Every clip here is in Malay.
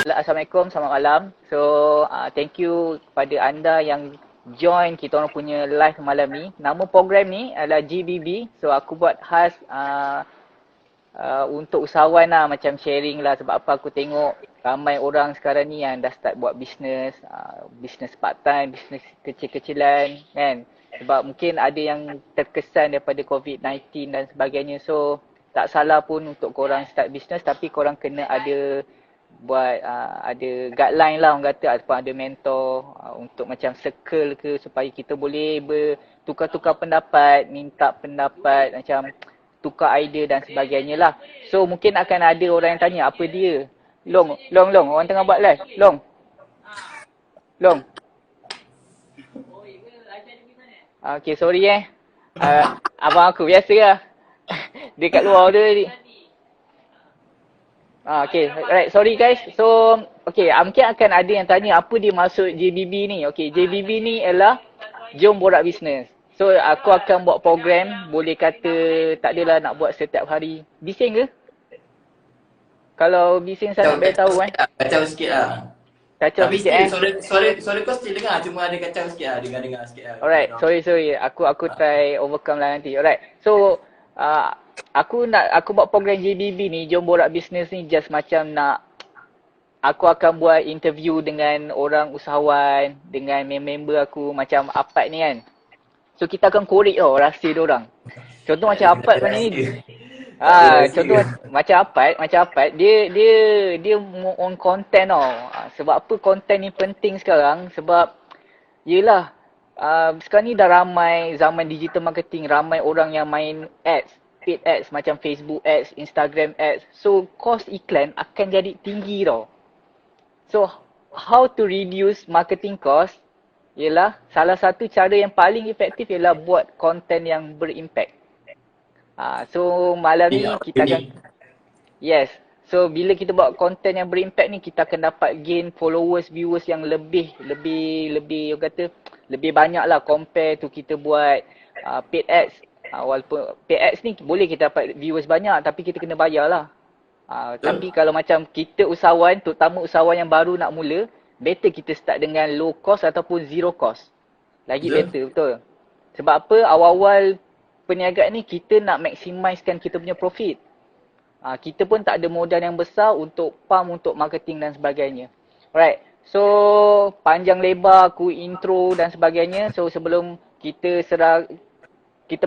Assalamualaikum, selamat malam. So, thank you kepada anda yang join kita orang punya live malam ni. Nama program ni adalah GBB. So, aku buat khas untuk usahawan lah, macam sharing lah. Sebab apa aku tengok ramai orang sekarang ni yang dah start buat bisnes, bisnes part time, bisnes kecil-kecilan kan. Sebab mungkin ada yang terkesan daripada COVID-19 dan sebagainya. So, tak salah pun untuk korang start bisnes, tapi korang kena ada buat ada guideline lah orang kata, ataupun ada mentor untuk macam circle ke, supaya kita boleh bertukar-tukar pendapat, minta pendapat, macam tukar idea dan sebagainya lah. So mungkin akan ada orang yang tanya apa dia. Long, orang tengah buat live. Long. Okay, sorry abang aku biasa lah. Dia kat luar tu tadi. Okay, alright, sorry guys. So, okay, mungkin akan ada yang tanya apa dia maksud JBB ni. Okay, JBB ni ialah Jom Borak Bisnes. So, aku akan buat program, boleh kata tak adalah nak buat setiap hari. Bising ke? Kalau bising sangat biar tahu kan. Kacau sikit lah. Kacau tapi sikit suara kau still dengar, cuma ada kacau sikit lah, dengar sikit lah. Alright, sorry. Aku try overcome lah nanti. Alright, so aku buat program JBB ni, Jom Borak Bisnes ni, just macam aku akan buat interview dengan orang usahawan, dengan member aku macam Apad ni kan. So kita akan korek rahsia diorang. Contoh macam Apad ni. Contoh macam Apad, dia more on content tau. Sebab apa content ni penting sekarang? Sebab yelah, sekarang ni dah ramai zaman digital marketing, ramai orang yang main ads, paid ads macam Facebook ads, Instagram ads. So cost iklan akan jadi tinggi tau. So how to reduce marketing cost? Ialah salah satu cara yang paling efektif ialah buat content yang berimpact. So malam ni kita akan so bila kita buat content yang berimpact ni, kita akan dapat gain followers, viewers yang lebih orang kata lebih banyak lah compare tu kita buat paid ads. Walaupun paid ads ni boleh kita dapat viewers banyak, tapi kita kena bayar lah. Tapi kalau macam kita usahawan, terutama usahawan yang baru nak mula, better kita start dengan low cost ataupun zero cost. Lagi better, betul. Sebab apa, awal-awal perniagaan ni kita nak maximizekan kita punya profit. Kita pun tak ada modal yang besar untuk pump, untuk marketing dan sebagainya. Alright, so panjang lebar aku intro dan sebagainya. So sebelum kita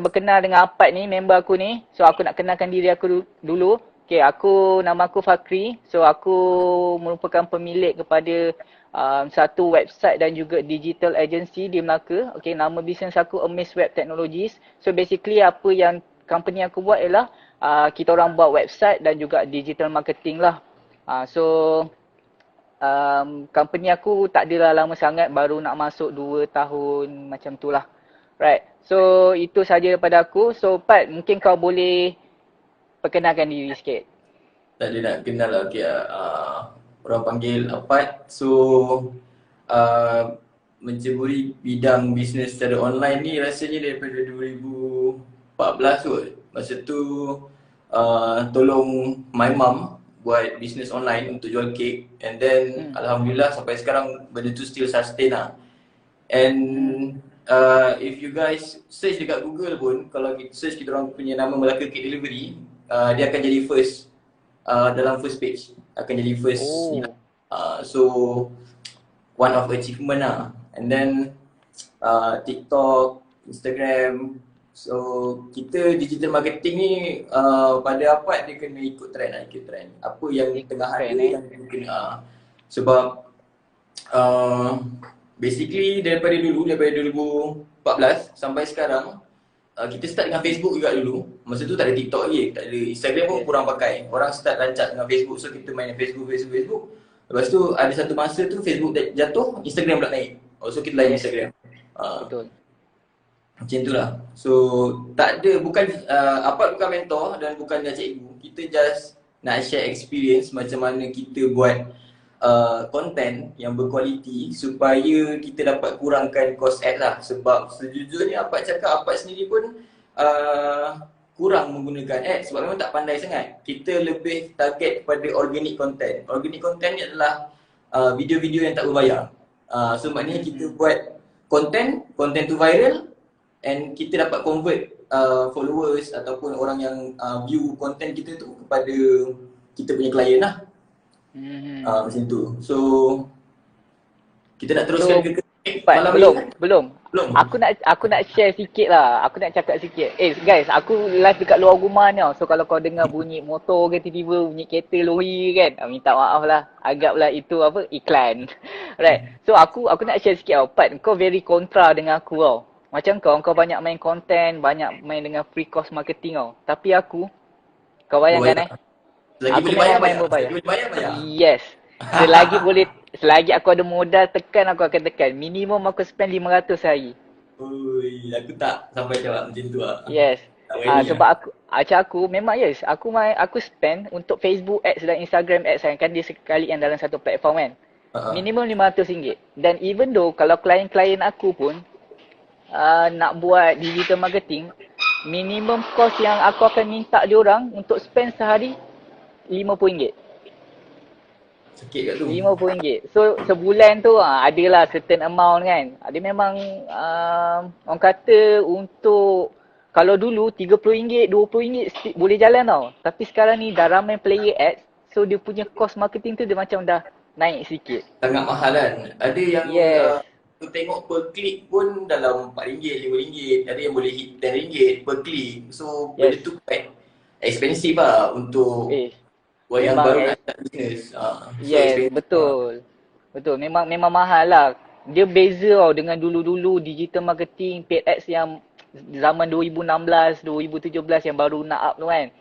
berkenal dengan Apad ni, member aku ni. So aku nak kenalkan diri aku dulu. Okay, nama aku Fakri. So aku merupakan pemilik kepada satu website dan juga digital agency di Melaka. Okay, nama bisnes aku Amaze Web Technologies. So basically apa yang company aku buat ialah kita orang buat website dan juga digital marketing lah. So company aku tak adalah lama sangat, baru nak masuk 2 tahun macam tu lah. Right, so itu saja daripada aku. So Pat, mungkin kau boleh perkenalkan diri sikit. Tak ada nak kenal lah. Okay, orang panggil Apad. So menceburi bidang bisnes secara online ni rasanya daripada 2014 kot. Masa tu tolong my mum buat bisnes online untuk jual kek. And then alhamdulillah sampai sekarang benda tu still sustain lah. And if you guys search dekat Google pun, kalau kita search kita orang punya nama Melaka Cake Delivery, dia akan jadi first dalam first page, akan jadi first. So one of achievement lah. And then TikTok, Instagram. So kita digital marketing ni pada Apad dia kena ikut trend lah, apa yang tengah ada yang kena. Sebab basically daripada 2014 sampai sekarang kita start dengan Facebook juga dulu. Masa tu tak ada TikTok lagi, tak ada Instagram pun kurang pakai. Orang start rancak dengan Facebook, so kita main Facebook. Lepas tu ada satu masa tu Facebook jatuh, Instagram pula naik. So kita layan Instagram. Betul. Macam tu lah. So tak ada, Apad bukan mentor dan bukan cikgu. Kita just nak share experience macam mana kita buat content yang berkualiti supaya kita dapat kurangkan cost ad lah. Sebab sejujurnya Apad cakap, Apad sendiri pun kurang menggunakan ads sebab memang tak pandai sangat. Kita lebih target kepada organic content. Organic content ni adalah video-video yang tak berbayar. So maknanya kita buat content tu viral and kita dapat convert followers ataupun orang yang view content kita tu kepada kita punya klien lah. Macam tu. So kita nak teruskan ke malam belum, ni? belum. Aku nak share sikit lah. Aku nak cakap sikit. Guys, aku live dekat luar rumah ni tau. So kalau kau dengar bunyi motor ke tiba-tiba bunyi kereta lori kan, minta maaf lah. Anggaplah itu apa, iklan. Right. So aku nak share sikit tau. Pat, kau very kontra dengan aku tau. Macam kau banyak main content, banyak main dengan free course marketing tau. Tapi aku, kau bayangkan Selagi aku boleh main bayar. berbayar. Yes. Selagi aku ada modal tekan, aku akan tekan. Minimum aku spend 500 sehari. Ui, aku tak sampai jawab macam tu lah. Yes. Sebab aku memang yes, aku spend untuk Facebook ads dan Instagram ads kan dia sekali yang dalam satu platform kan. Minimum RM500. Dan even though kalau klien-klien aku pun nak buat digital marketing, minimum cost yang aku akan minta diorang untuk spend sehari RM50. Sikit kat tu. RM50. So sebulan tu adalah certain amount kan. Dia memang orang kata untuk kalau dulu RM30, RM20 boleh jalan tau. Tapi sekarang ni dah ramai player ads. So dia punya cost marketing tu dia macam dah naik sikit. Sangat mahal kan. Ada yang tu tengok per klik pun dalam RM4, RM5. Ada yang boleh hit RM10 per klik. So benda tu quite expensive lah untuk buat yang baru nak start business. Yes, betul. Betul. Memang mahal lah. Dia beza tau dengan dulu-dulu digital marketing, paid ads yang zaman 2016, 2017 yang baru nak up tu kan.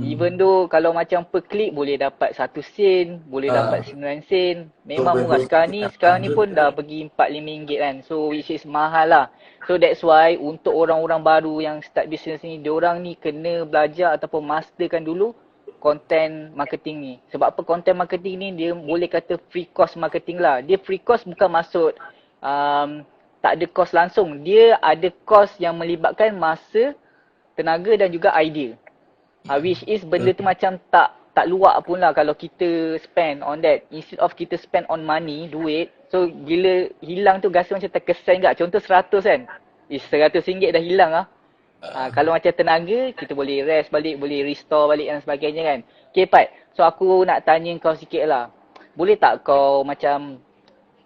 Even though kalau macam per klik boleh dapat 1 sen, boleh dapat 9 sen. Memang murah. Sekarang ni pun dah pergi RM4-RM5 kan. So which is mahal lah. So that's why untuk orang-orang baru yang start business ni, diorang ni kena belajar ataupun masterkan dulu content marketing ni. Sebab apa content marketing ni dia boleh kata free cost marketing lah. Dia free cost bukan maksud tak ada cost langsung. Dia ada cost yang melibatkan masa, tenaga dan juga idea. Which is benda tu macam tak luak pun lah kalau kita spend on that. Instead of kita spend on money, duit. So bila hilang tu rasa macam terkesan tak. Contoh 100 kan. RM100 dah hilang lah. Kalau macam tenaga, kita boleh rest balik, boleh restore balik dan sebagainya kan. Okay Pat, so aku nak tanya kau sikit lah. Boleh tak kau macam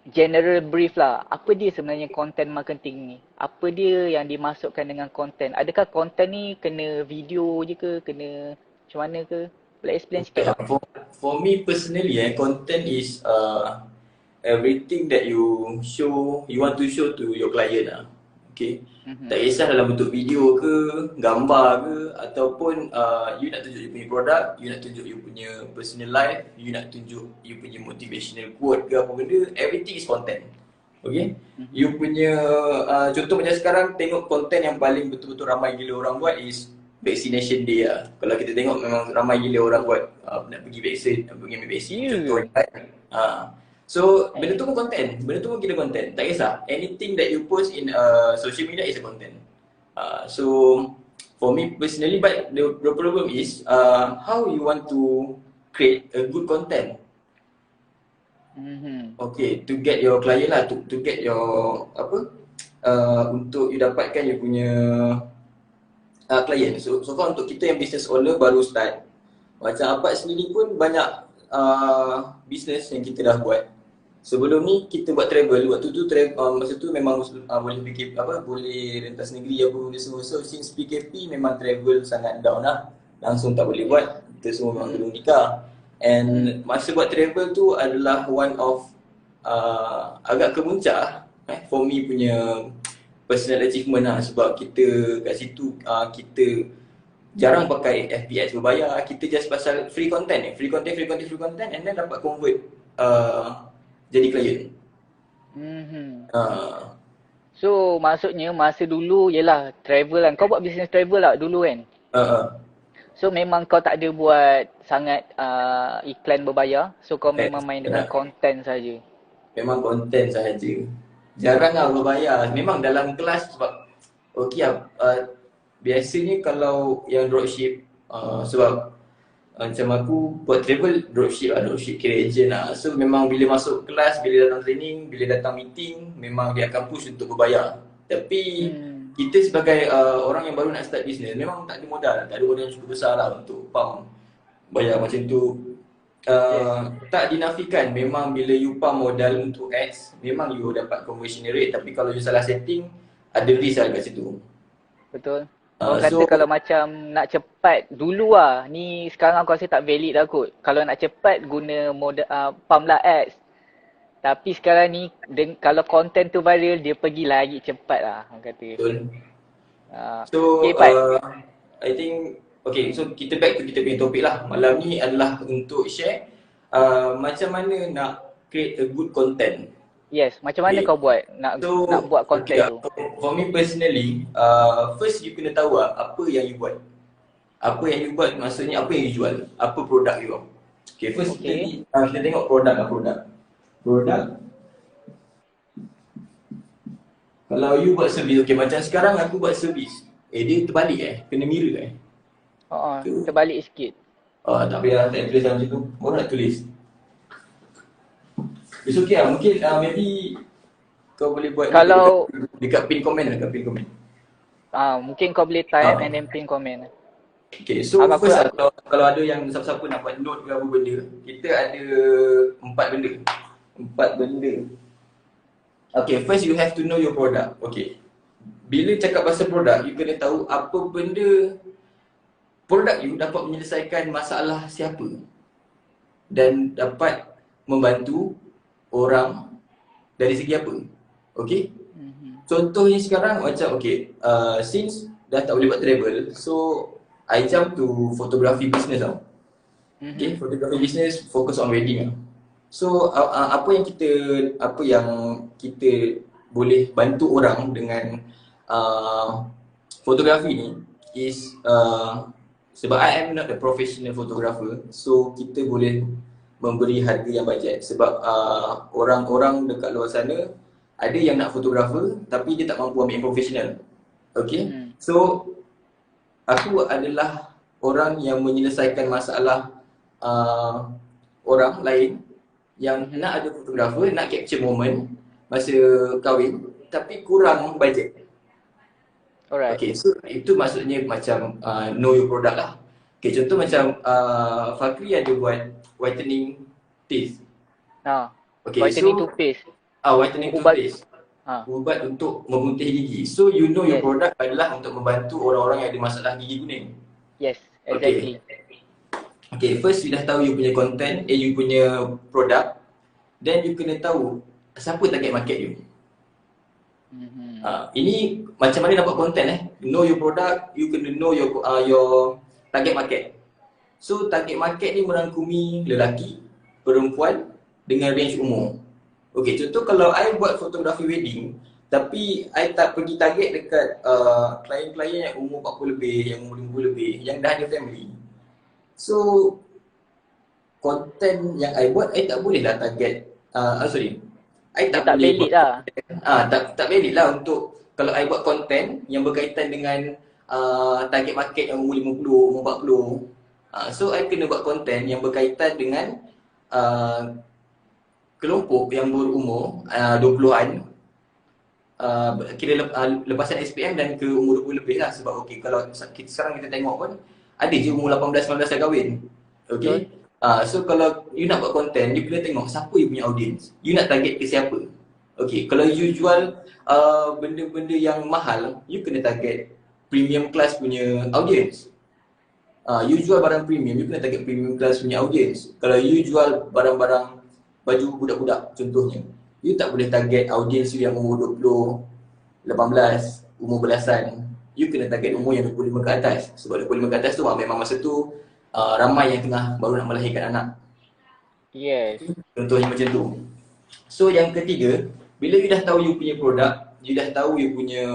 general brief lah, apa dia sebenarnya content marketing ni? Apa dia yang dimasukkan dengan content? Adakah content ni kena video je ke, kena macam mana ke? Boleh explain sikit tak? For me personally, content is everything that you want to show to your client lah. Okay. Tak kisah dalam bentuk video ke, gambar ke, ataupun you nak tunjuk you punya produk, you nak tunjuk you punya personal life, you nak tunjuk you punya motivational quote ke apa benda, everything is content. Okay. You punya contoh macam sekarang tengok content yang paling betul-betul ramai gila orang buat is vaccination day lah. Kalau kita tengok memang ramai gila orang buat nak pergi vaksin, nak pergi ambil vaksin, contoh yang lain. So, benda tu pun content. Benda tu pun kira content. Tak kisah. Anything that you post in social media is a content. So, for me personally, but the problem is how you want to create a good content. Okay, to get your client lah, to get your untuk you dapatkan you punya client. So far untuk kita yang business owner baru start, macam Apad sendiri pun banyak business yang kita dah buat. Sebelum ni kita buat travel, waktu tu masa tu memang boleh fikir boleh rentas negeri apa benda semua. So since PKP memang travel sangat down lah. Langsung tak boleh buat. Kita semua memang belum nikah. And masa buat travel tu adalah one of agak kemuncak for me punya personal achievement lah. Sebab kita kat situ kita jarang pakai FB ads berbayar. Kita just pasal free content and then dapat convert jadi klien. So maksudnya masa dulu ialah travel kan. Kau buat business travel lah dulu kan? So memang kau tak ada buat sangat iklan berbayar. So kau memang main dengan content saja. Memang content sahaja. Jarang lah berbayar. Memang dalam kelas sebab okay biasanya kalau yang dropship, sebab macam aku buat travel dropship kira agent lah. So memang bila masuk kelas, bila datang training, bila datang meeting, memang dia akan push untuk berbayar. Tapi kita sebagai orang yang baru nak start business, memang tak ada modal yang cukup besar lah untuk pump bayar macam tu. Tak dinafikan memang bila you pump modal untuk ads, memang you dapat conversion rate, tapi kalau you salah setting, ada risk lah kat situ. Betul. Orang kata kalau macam nak cepat dulu lah, ni sekarang aku rasa tak valid lah kot. Kalau nak cepat guna modal, pump lah ads. Tapi sekarang ni kalau content tu viral, dia pergi lagi cepat lah orang kata. Betul. So, okay, Pat. I think, okay, so kita back to kita punya topik lah. Malam ni adalah untuk share macam mana nak create a good content. Yes, macam mana kau buat nak buat content tu? For me personally, first you kena tahu apa yang you buat. Apa yang you buat maksudnya apa yang you jual, apa produk you. Okay, first kita tengok produk lah, produk. Kalau you buat servis, okay macam sekarang aku buat servis, dia terbalik kena mirror terbalik sikit. Tak payah tak tulis macam tu, orang nak tulis. It's okay lah, mungkin maybe kau boleh buat kalau dekat pin comment lah, dekat pin comment. Mungkin kau boleh type and then pin comment. Okay, so first kalau ada yang siapa-siapa nak buat note ke apa benda, kita ada 4 benda. Okay, first you have to know your product. Okay, bila cakap pasal produk, you kena tahu apa benda produk you dapat menyelesaikan masalah siapa dan dapat membantu orang dari segi apa. Okay, contohnya sekarang macam since dah tak boleh buat travel, so I jump to photography business tau. Okay, photography business focus on wedding lah. So apa yang kita boleh bantu orang dengan fotografi ni is sebab I am not a professional photographer, so kita boleh memberi harga yang bajet. Sebab orang-orang dekat luar sana ada yang nak fotografer tapi dia tak mampu ambil yang profesional. Okay, so aku adalah orang yang menyelesaikan masalah orang lain yang nak ada fotografer, nak capture moment masa kahwin tapi kurang bajet. Alright. Okay, so itu maksudnya macam know your product lah. Okay, contoh macam Fakri ada buat whitening teeth. Okay, whitening toothpaste. Whitening toothpaste. Ubat untuk memutih gigi. So you know your product adalah untuk membantu orang-orang yang ada masalah gigi kuning. Yes, exactly. Okay, first you dah tahu you punya content, you punya produk. Then you kena tahu siapa target market you. Ini macam mana nak buat content Know your product, you kena know your target market. So target market ni merangkumi lelaki, perempuan dengan range umur. Okay, contoh kalau I buat fotografi wedding tapi I tak pergi target dekat klien-klien yang umur 40 lebih, yang umur 50 lebih, yang dah ada family. So konten yang I buat, I tak boleh lah target I tak boleh valid lah. Tak valid lah untuk kalau I buat konten yang berkaitan dengan target market yang umur 50, umur 40. So I kena buat konten yang berkaitan dengan kelompok yang berumur 20-an, kira lepasan SPM dan ke umur 20 lebih lah. Sebab kalau sekarang kita tengok pun ada je umur 18-19 dah kahwin. Okay, so kalau you nak buat konten, you kena tengok siapa you punya audience, you nak target ke siapa. Okay, kalau you jual benda-benda yang mahal, you kena target premium class punya audience. You jual barang premium, you kena target premium class punya audience. Kalau you jual barang-barang baju budak-budak contohnya, you tak boleh target audience you yang umur 20, 18, umur belasan. You kena target umur yang 25 ke atas. Sebab 25 ke atas tu memang masa tu ramai yang tengah baru nak melahirkan anak. Yes. Contohnya macam tu. So yang ketiga, bila you dah tahu you punya produk, you dah tahu you punya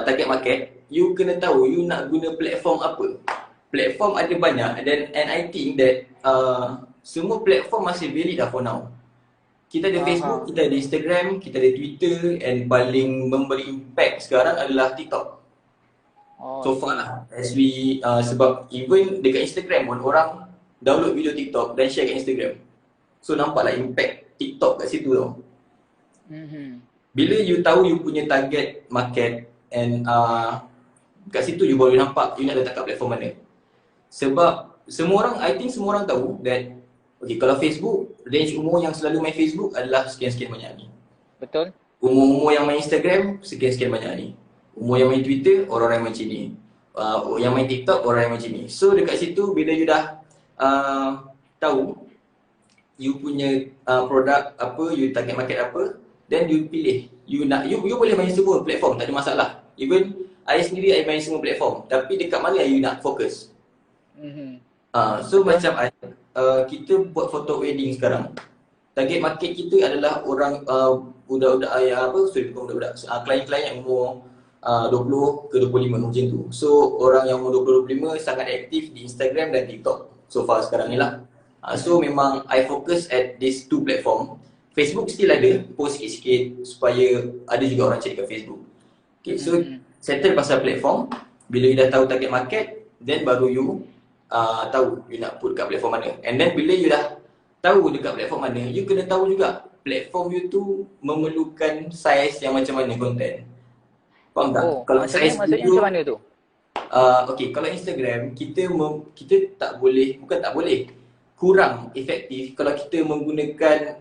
target market, you kena tahu you nak guna platform apa. Platform ada banyak and I think that semua platform masih valid lah for now. Kita ada Facebook, kita ada Instagram, kita ada Twitter, and paling memberi impact sekarang adalah TikTok. Oh, So I far see. lah. As we, sebab even dekat Instagram pun orang download video TikTok dan share kat Instagram. So nampaklah impact TikTok kat situ tau. Mhm. Bila you tahu you punya target market and kat situ you boleh nampak you nak letak kat platform mana. Sebab semua orang, I think semua orang tahu that okay, kalau Facebook, range umur yang selalu main Facebook adalah sekian-sekian banyak ni. Betul? Umur-umur yang main Instagram, sekian-sekian banyak ni. Umur yang main Twitter, orang-orang yang macam ni. Yang main TikTok, orang yang macam ni. So dekat situ bila you dah tahu you punya produk apa, you target market apa, then you pilih. You boleh main semua platform, tak ada masalah. Even I sendiri I main semua platform, tapi dekat mana you nak fokus. Mhm. So Betul. macam kita buat photo wedding sekarang. Target market kita adalah orang budak-budak bukan budak-budak, klien-klien yang umur 20 ke 25 macam tu. So orang yang umur 20-25 sangat aktif di Instagram dan TikTok so far sekarang ni lah. So memang I focus at these two platform. Facebook still ada, post sikit-sikit supaya ada juga orang cari kat Facebook. Okay, so settle pasal platform. Bila you dah tahu target market, then baru you tahu you nak put kat platform mana. And then bila you dah tahu dekat platform mana, you kena tahu juga platform you tu memerlukan size yang macam mana content. Faham tak? Oh, Kalau maksudnya size maksudnya video, macam mana tu? okay, kalau Instagram kita tak boleh, bukan tak boleh, kurang efektif kalau kita menggunakan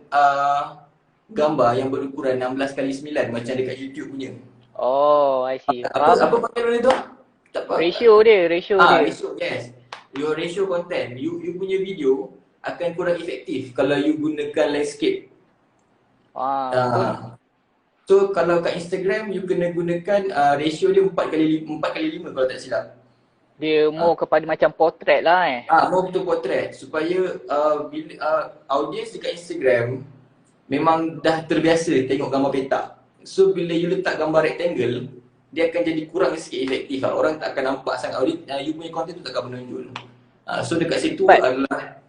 gambar yang berukuran 16 kali 9 macam dekat YouTube punya. Oh, I see. Apa Faham? panggil benda tu? Tak apa. Ratio dia. Ratio, yes. Your ratio content, you punya video akan kurang efektif kalau you gunakan landscape. Betul. So kalau kat Instagram you kena gunakan ratio dia 4x5 kalau tak silap. Dia more kepada macam portrait lah More betul portrait supaya bila audience dekat Instagram memang dah terbiasa tengok gambar petak. So bila you letak gambar rectangle, dia akan jadi kurang sikit efektif lah. Orang tak akan nampak sangat you punya content tu tak akan menonjol. So dekat situ adalah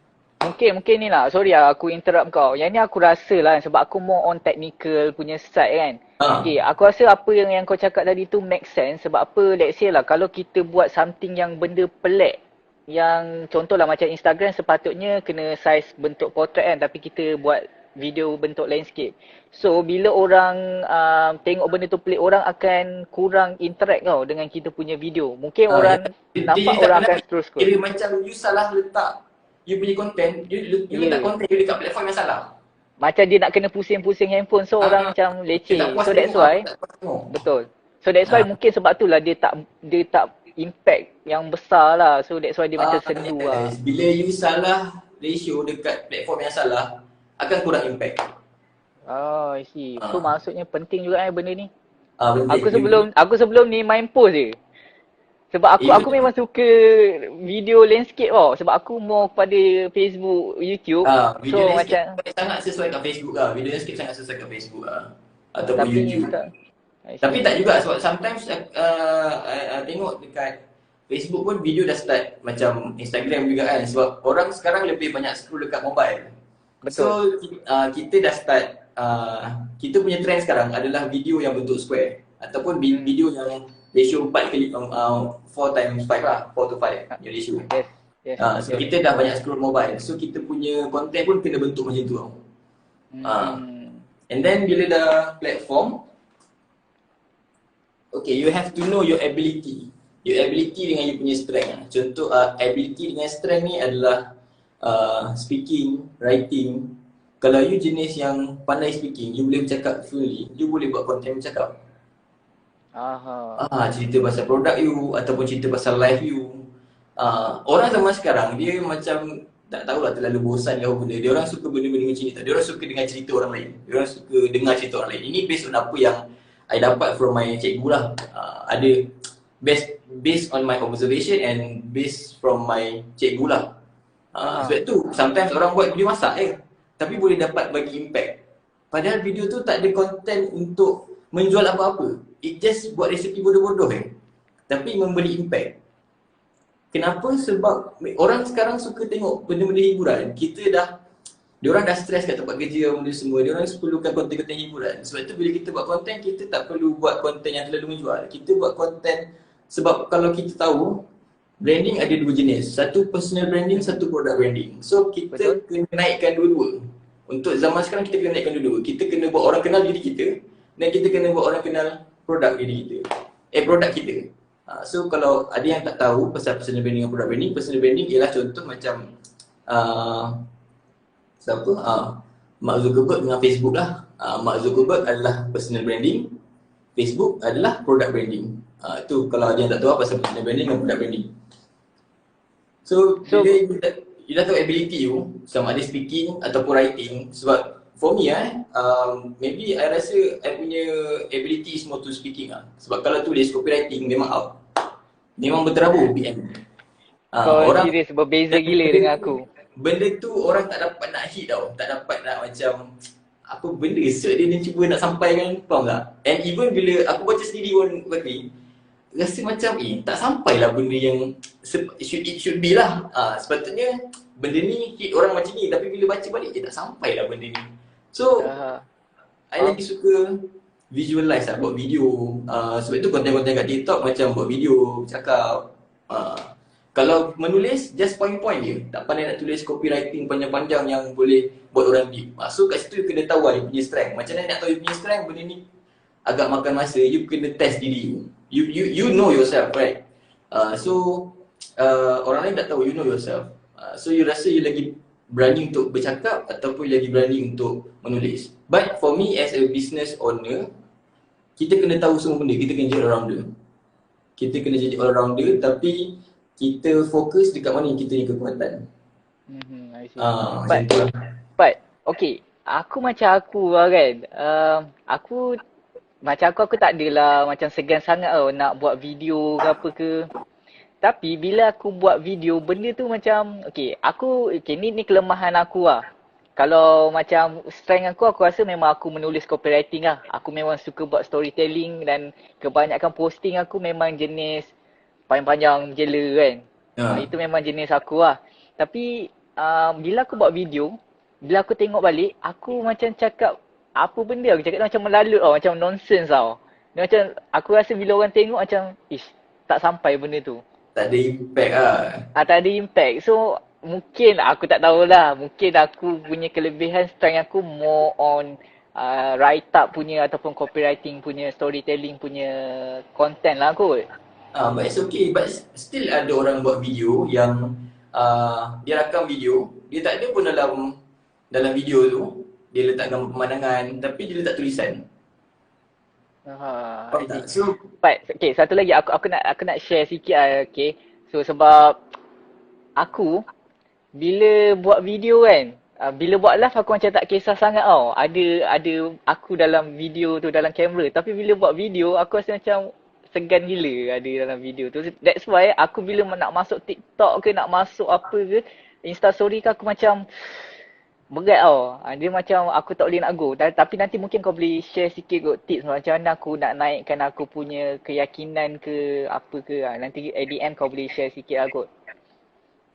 Mungkin ni lah, sorry lah aku interrupt kau. Yang ni aku rasa lah sebab aku more on technical punya side kan. Okay, aku rasa apa yang kau cakap tadi tu make sense. Sebab apa, let's say lah kalau kita buat something yang benda pelik. Yang contohlah macam Instagram sepatutnya kena size bentuk portrait kan. Tapi kita buat video bentuk landscape. So bila orang tengok benda tu pelik, orang akan kurang interact tau dengan kita punya video. Mungkin orang nampak orang akan terus scroll. Kira macam you salah letak you punya content, you letak content you dekat platform yang salah. Macam dia nak kena pusing-pusing handphone, so orang macam leceh. So that's why, betul. So that's why mungkin sebab tu lah dia tak impact yang besar lah. So that's why dia macam sendu lah. Bila you salah ratio dekat platform yang salah, akan kurang impact. Oh, I see. So maksudnya penting juga benda ni. Penting. Aku sebelum ni main post je. Sebab aku memang suka video landscape tau. Sebab aku more kepada Facebook, YouTube. Video so landscape macam sangat sesuai kat Facebook lah. Video landscape sangat sesuai kat Facebook lah. Ataupun YouTube. Tapi tak juga sebab sometimes tengok dekat Facebook pun video dah start macam Instagram juga kan. Sebab orang sekarang lebih banyak scroll dekat mobile. Betul. So kita dah start, kita punya trend sekarang adalah video yang bentuk square. Ataupun video yang ratio 4x5 lah, 4 to 5 your ratio. Yes. So kita dah banyak scroll mobile. So kita punya content pun kena bentuk macam tu tau. And then bila dah platform, okay, you have to know your ability. Your ability dengan you punya strength. Contoh ability dengan strength ni adalah speaking, writing. Kalau you jenis yang pandai speaking, you boleh bercakap fluently, you boleh buat content bercakap. Cerita pasal produk you ataupun cerita pasal life you. Orang zaman sekarang dia macam tak tahulah terlalu bosan ke apa benda. Dia orang suka benda-benda macam ni. Dia orang suka dengar cerita orang lain. Dia orang suka dengar cerita orang lain. Ini based on apa yang I dapat from my cikgu lah. Ada based on my observation and based from my cikgu lah. Sebab tu sometimes orang buat video masak tapi boleh dapat bagi impact. Padahal video tu tak ada content untuk menjual apa-apa. It just buat resepi bodoh-bodoh tapi memberi impact. Kenapa? Sebab orang sekarang suka tengok benda-benda hiburan. Diorang dah stres kat tempat kerja benda semua. Diorang perlukan konten-konten hiburan. Sebab tu bila kita buat konten, kita tak perlu buat konten yang terlalu menjual. Kita buat konten Sebab kalau kita tahu, branding ada dua jenis. Satu personal branding, satu product branding. So kita kena naikkan dua-dua. Untuk zaman sekarang kita kena naikkan dua-dua. Kita kena buat orang kenal diri kita dan kita kena buat orang kenal produk diri kita. Produk kita. So kalau ada yang tak tahu pasal personal branding dan product branding, personal branding ialah contoh macam siapa? Mark Zuckerberg dengan Facebook lah. Mark Zuckerberg adalah personal branding, Facebook adalah product branding. Itu kalau ada yang tak tahu apa pasal personal branding dan product branding. So bila you dah tahu ability you, sama ada speaking ataupun writing. Sebab for me maybe I rasa I punya ability is more to speaking Sebab kalau tulis copywriting memang out. Memang berterabur PM. Orang serius berbeza gila dengan aku. Benda tu orang tak dapat nak hit tau. Tak dapat nak macam apa benda cert dia cuba nak sampaikan, faham tak? And even bila aku baca sendiri pun rasa macam tak sampailah benda yang it should be lah. Sepatutnya benda ni hit orang macam ni, tapi bila baca balik tak sampailah benda ni. So I lagi suka visualize lah, buat video. Sebab itu konten-konten kat TikTok macam buat video, cakap. Kalau menulis, just point-point je. Tak pandai nak tulis copywriting panjang-panjang yang boleh buat orang deep. So kat situ you kena tahu dia punya strength. Macam mana nak tahu you punya strength, benda ni agak makan masa. You kena test diri you. You know yourself, right? Orang lain tak tahu, you know yourself. So you rasa you lagi berani untuk bercakap ataupun you lagi berani untuk menulis. But for me as a business owner, kita kena tahu semua benda. Kita kena jadi all-rounder. Kita kena jadi all-rounder, tapi kita fokus dekat mana yang kita ni kekuatan. But okay, aku macam aku lah kan. Aku tak adalah macam segan sangat nak buat video ke apa ke. Tapi bila aku buat video, benda tu macam ni kelemahan aku lah. Kalau macam strength aku rasa memang aku menulis copywriting lah. Aku memang suka buat storytelling dan kebanyakan posting aku memang jenis panjang-panjang jela kan. Itu memang jenis aku lah. Tapi bila aku buat video, bila aku tengok balik, aku macam cakap apa benda aku cakap macam melalut macam nonsense tau. Dia macam aku rasa bila orang tengok macam tak sampai benda tu. Tak ada impact lah. Tak ada impact. So mungkin aku tak tahulah. Mungkin aku punya kelebihan strength aku more on write up punya ataupun copywriting punya, storytelling punya content lah kot. But it's okay. But still ada orang buat video yang dia rakam video, dia tak ada pun dalam video tu dia letakkan pemandangan tapi dia letak tulisan. So, satu lagi aku nak share sikit okay. So sebab aku bila buat video kan, bila buat live aku macam tak kisah sangat tau. Ada aku dalam video tu, dalam kamera. Tapi bila buat video aku rasa macam segan gila ada dalam video tu. That's why aku bila nak masuk TikTok ke, nak masuk apa ke, Insta story ke, aku macam berat tau. Dia macam aku tak boleh nak go. Tapi nanti mungkin kau boleh share sikit kot tips macam mana aku nak naikkan aku punya keyakinan ke apa ke. Nanti at the end kau boleh share sikit lah kot.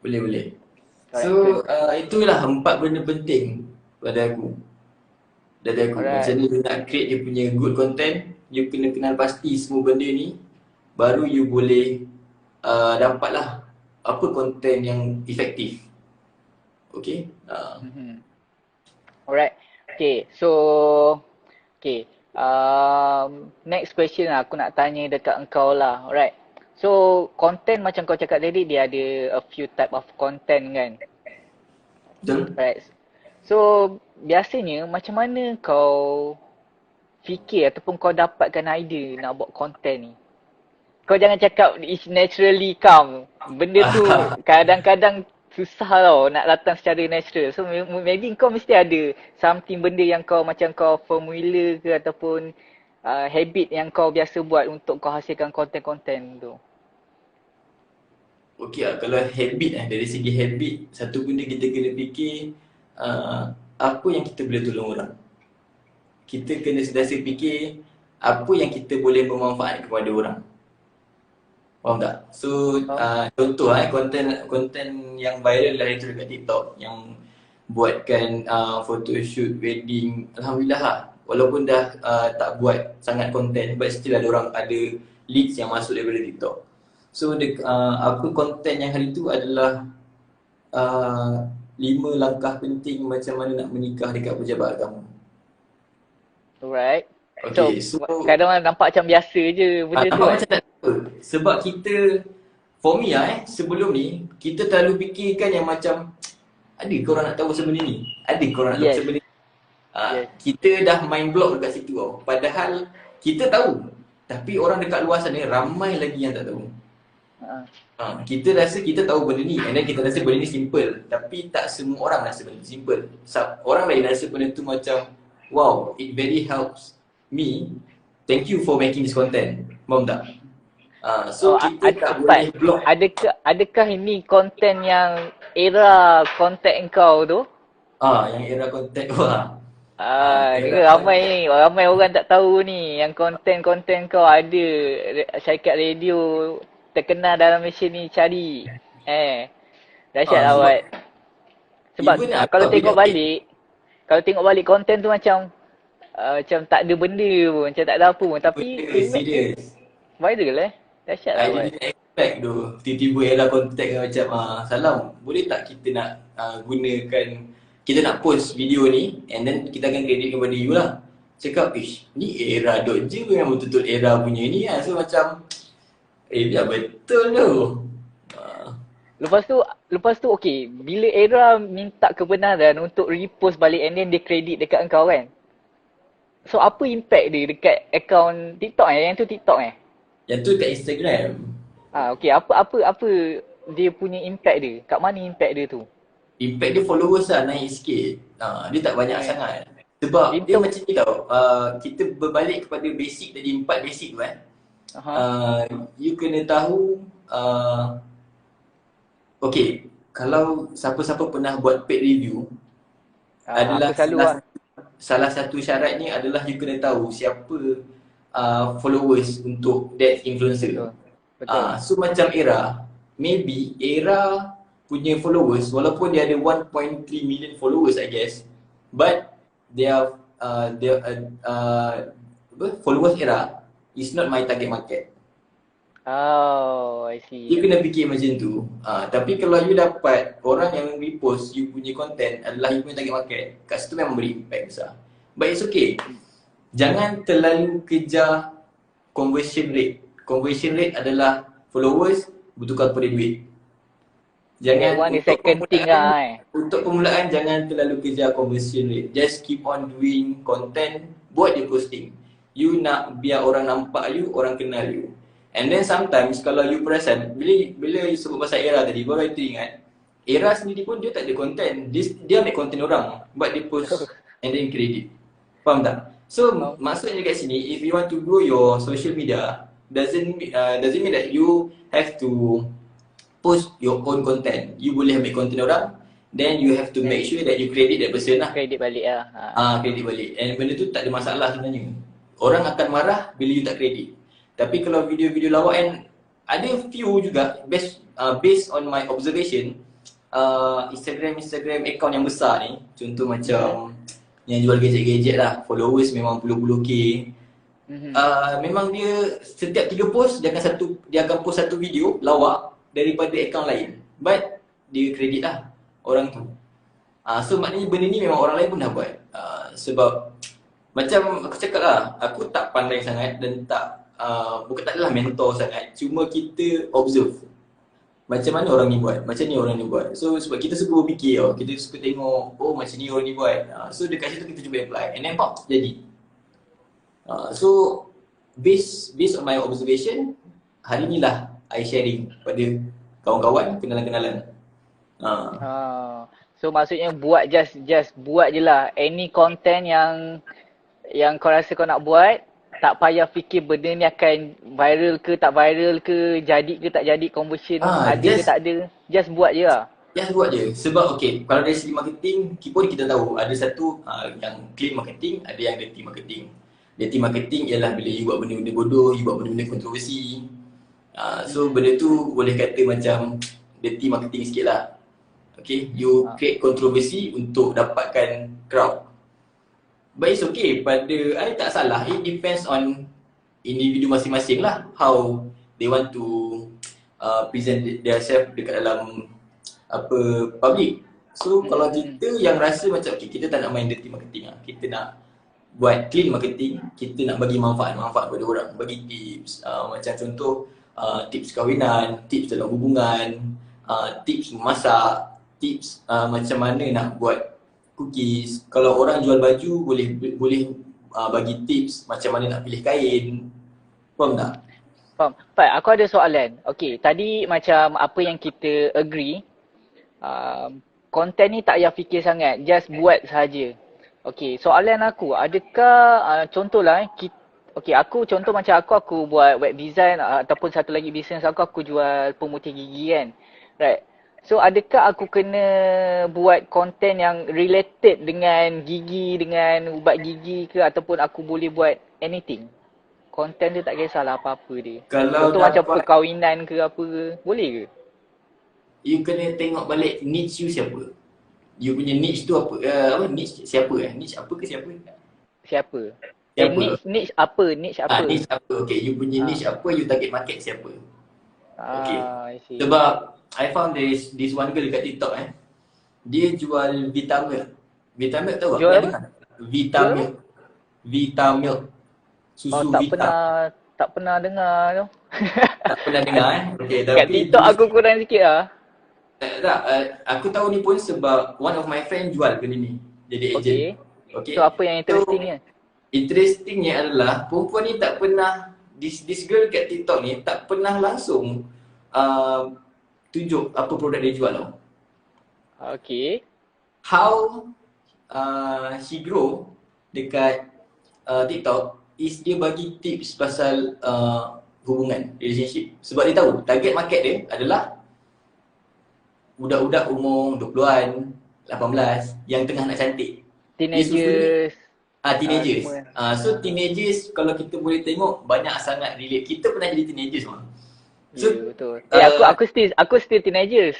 Boleh. So itulah 4 benda penting pada aku. Macam ni you nak create dia punya good content, you kena kenal pasti semua benda ni, baru you boleh dapatlah apa konten yang efektif. Okay? Alright. Next question lah aku nak tanya dekat engkau lah. Alright. So content macam kau cakap tadi, dia ada a few type of content kan? Betul. Right. So biasanya macam mana kau fikir ataupun kau dapatkan idea nak buat content ni? Kau jangan cakap it's naturally come. Benda tu kadang-kadang susah tau nak datang secara natural. So maybe kau mesti ada something, benda yang kau macam kau formula ke ataupun habit yang kau biasa buat untuk kau hasilkan konten-konten tu. Okey lah, kalau habit dari segi habit, satu benda kita kena fikir apa yang kita boleh tolong orang. Kita kena sentiasa fikir apa yang kita boleh bermanfaat kepada orang. Faham tak? So contoh konten yang viral lah itu dekat TikTok, yang buatkan photoshoot wedding, alhamdulillah lah. Walaupun dah tak buat sangat konten, but still ada leads yang masuk daripada TikTok. So apa konten yang hari tu adalah 5 langkah penting macam mana nak menikah dekat pejabat agama. Alright. So, Okay, so kadang nampak macam biasa je benda tu nampak kan? macam tak apa. Sebab kita, for me sebelum ni, kita terlalu fikirkan yang macam, ada ke orang nak tahu pasal benda ni? Ada ke orang nak tahu Yes. pasal benda ni? Yes. Kita dah mind block dekat situ tau. Padahal kita tahu, tapi orang dekat luar sana ramai lagi yang tak tahu. Kita rasa kita tahu benda ni, and then kita rasa benda ni simple. Tapi tak semua orang rasa benda ni simple. Orang lain rasa benda tu macam, wow, it very helps me. Thank you for making this content. Faham tak? So kita tak boleh block. Adakah ini konten yang era konten kau tu? Yang era konten Ramai orang tak tahu ni yang konten-konten kau ada syarikat radio terkenal dalam Malaysia ni cari. Dahsyat lah Wat. Sebab kalau tengok balik konten tu macam tak ada benda pun, macam tak ada apa pun, tapi serius. Viral dahsyat lah Wat. I didn't expect tu. Tiba-tiba era konten macam Salam, boleh tak kita nak gunakan, kita nak post video ni and then kita akan kredit kepada you lah. Cakap, ni era dot je yang betul-betul era punya ni lah. So macam, biar betul tu. Lepas tu okay, bila era minta kebenaran untuk repost balik and then dia kredit dekat engkau kan. So apa impact dia dekat akaun TikTok Yang tu TikTok Yang tu kat Instagram. Okay, apa dia punya impact dia? Kat mana impact dia tu? Impact dia followers lah naik sikit. Dia tak banyak sangat. Sebab dia macam ni tau. Kita berbalik kepada basic tadi, 4 basic tu you kena tahu okay, kalau siapa-siapa pernah buat paid review, adalah salah satu syaratnya adalah you kena tahu siapa followers untuk that influencer. Betul. So macam era, maybe era punya followers, walaupun dia ada 1.3 million followers I guess, but their followers era is not my target market. I see. You kena fikir macam tu. Tapi kalau you dapat orang yang repost you punya content adalah you punya target market, kat situ memang beri impact besar. But it's okay. Jangan terlalu kejar conversion rate. Conversion rate adalah followers bertukar kepada duit. Jangan untuk permulaan jangan terlalu kejar conversion rate. Just keep on doing content, buat je posting. You nak biar orang nampak you, orang kenal you. And then sometimes kalau you perasan, bila you sebut pasal era tadi, baru I teringat, era sendiri pun dia tak ada content. Dia ambil content orang, but dia post and then credit. Faham tak? So maksudnya kat sini, if you want to grow your social media, doesn't mean that you have to post your own content. You boleh ambil content orang, then you have to make sure that you credit that person lah. Credit balik lah. Credit balik. And benda tu tak ada masalah sebenarnya. Orang akan marah bila you tak credit. Tapi kalau video-video lawakan, ada few juga based on my observation, Instagram account yang besar ni, contoh macam yang jual gadget-gadget lah, followers memang puluh-puluh K. Memang dia setiap 3 post dia akan post satu video lawak daripada akaun lain, but dia kredit lah orang tu. So maknanya benda ni memang orang lain pun dah buat. Sebab macam aku cakap lah, aku tak pandai sangat dan bukan taklah mentor sangat, cuma kita observe macam mana orang ni buat, macam ni orang ni buat. So sebab kita suka berfikir tau, kita suka tengok, oh macam ni orang ni buat. So dekat situ kita cuba apply and then pop, jadi. So based on my observation, hari ni lah I sharing pada kawan-kawan, kenalan-kenalan. So maksudnya buat just buat je lah. Any content yang kau rasa kau nak buat, tak payah fikir benda ni akan viral ke tak viral ke, jadi ke tak jadi, conversion ada ke tak ada. Just buat je lah. Just buat je. Sebab okay, kalau dari segi marketing, kita tahu ada satu yang clean marketing, ada yang dirty marketing. Dirty marketing ialah bila you buat benda-benda bodoh, you buat benda-benda kontroversi. So benda tu boleh kata macam dirty marketing sikit lah. Okay, you create kontroversi untuk dapatkan crowd. But it's okay, pada I tak salah. It depends on individu masing-masing lah, how they want to present their self dekat dalam apa public. So kalau kita yang rasa macam okay, kita tak nak main dirty marketing lah, kita nak buat clean marketing, kita nak bagi manfaat kepada orang, bagi tips, macam contoh tips kahwinan, tips dalam hubungan, tips memasak, tips macam mana nak buat cookies. Kalau orang jual baju boleh bagi tips macam mana nak pilih kain. Faham tak? Faham. Pak, aku ada soalan. Okay, tadi macam apa yang kita agree, konten ni tak payah fikir sangat, just buat sahaja. Okay, soalan aku, adakah contohlah aku contoh macam aku buat web design ataupun satu lagi bisnes aku jual pemutih gigi kan. Right. So adakah aku kena buat konten yang related dengan gigi, dengan ubat gigi ke, ataupun aku boleh buat anything? Konten dia tak kisahlah apa-apa dia. Kalau contoh macam perkahwinan ke apa ke, boleh ke? You kena tengok balik niche you siapa. You punya niche tu apa? Niche siapa Niche apa ke siapa? Siapa? Siapa? Niche apa? Niche apa? Niche apa? Okay, you punya niche apa, you target market siapa? Okay. I see. Sebab I found this one girl dekat TikTok dia jual Vitamilk. Vitamilk tahu Jual apa? Vitamilk. Vitamilk. Susu Vita. Tak pernah dengar tu. Tak pernah dengar Okay, tapi kat TikTok aku kurang sikit lah. Tak, aku tahu ni pun sebab one of my friend jual benda ni. Jadi agent. Okay. So apa yang interestingnya? Interestingnya adalah perempuan ni tak pernah, this girl kat TikTok ni tak pernah langsung tunjuk apa produk dia jual tau. Okay. How she grow dekat TikTok is dia bagi tips pasal hubungan, relationship. Sebab dia tahu target market dia adalah budak-budak umur 20-an, 18 yang tengah nak cantik. Teenagers. Teenagers. So teenagers kalau kita boleh tengok banyak sangat relate. Kita pernah jadi teenagers mah. So, betul. Aku still teenagers.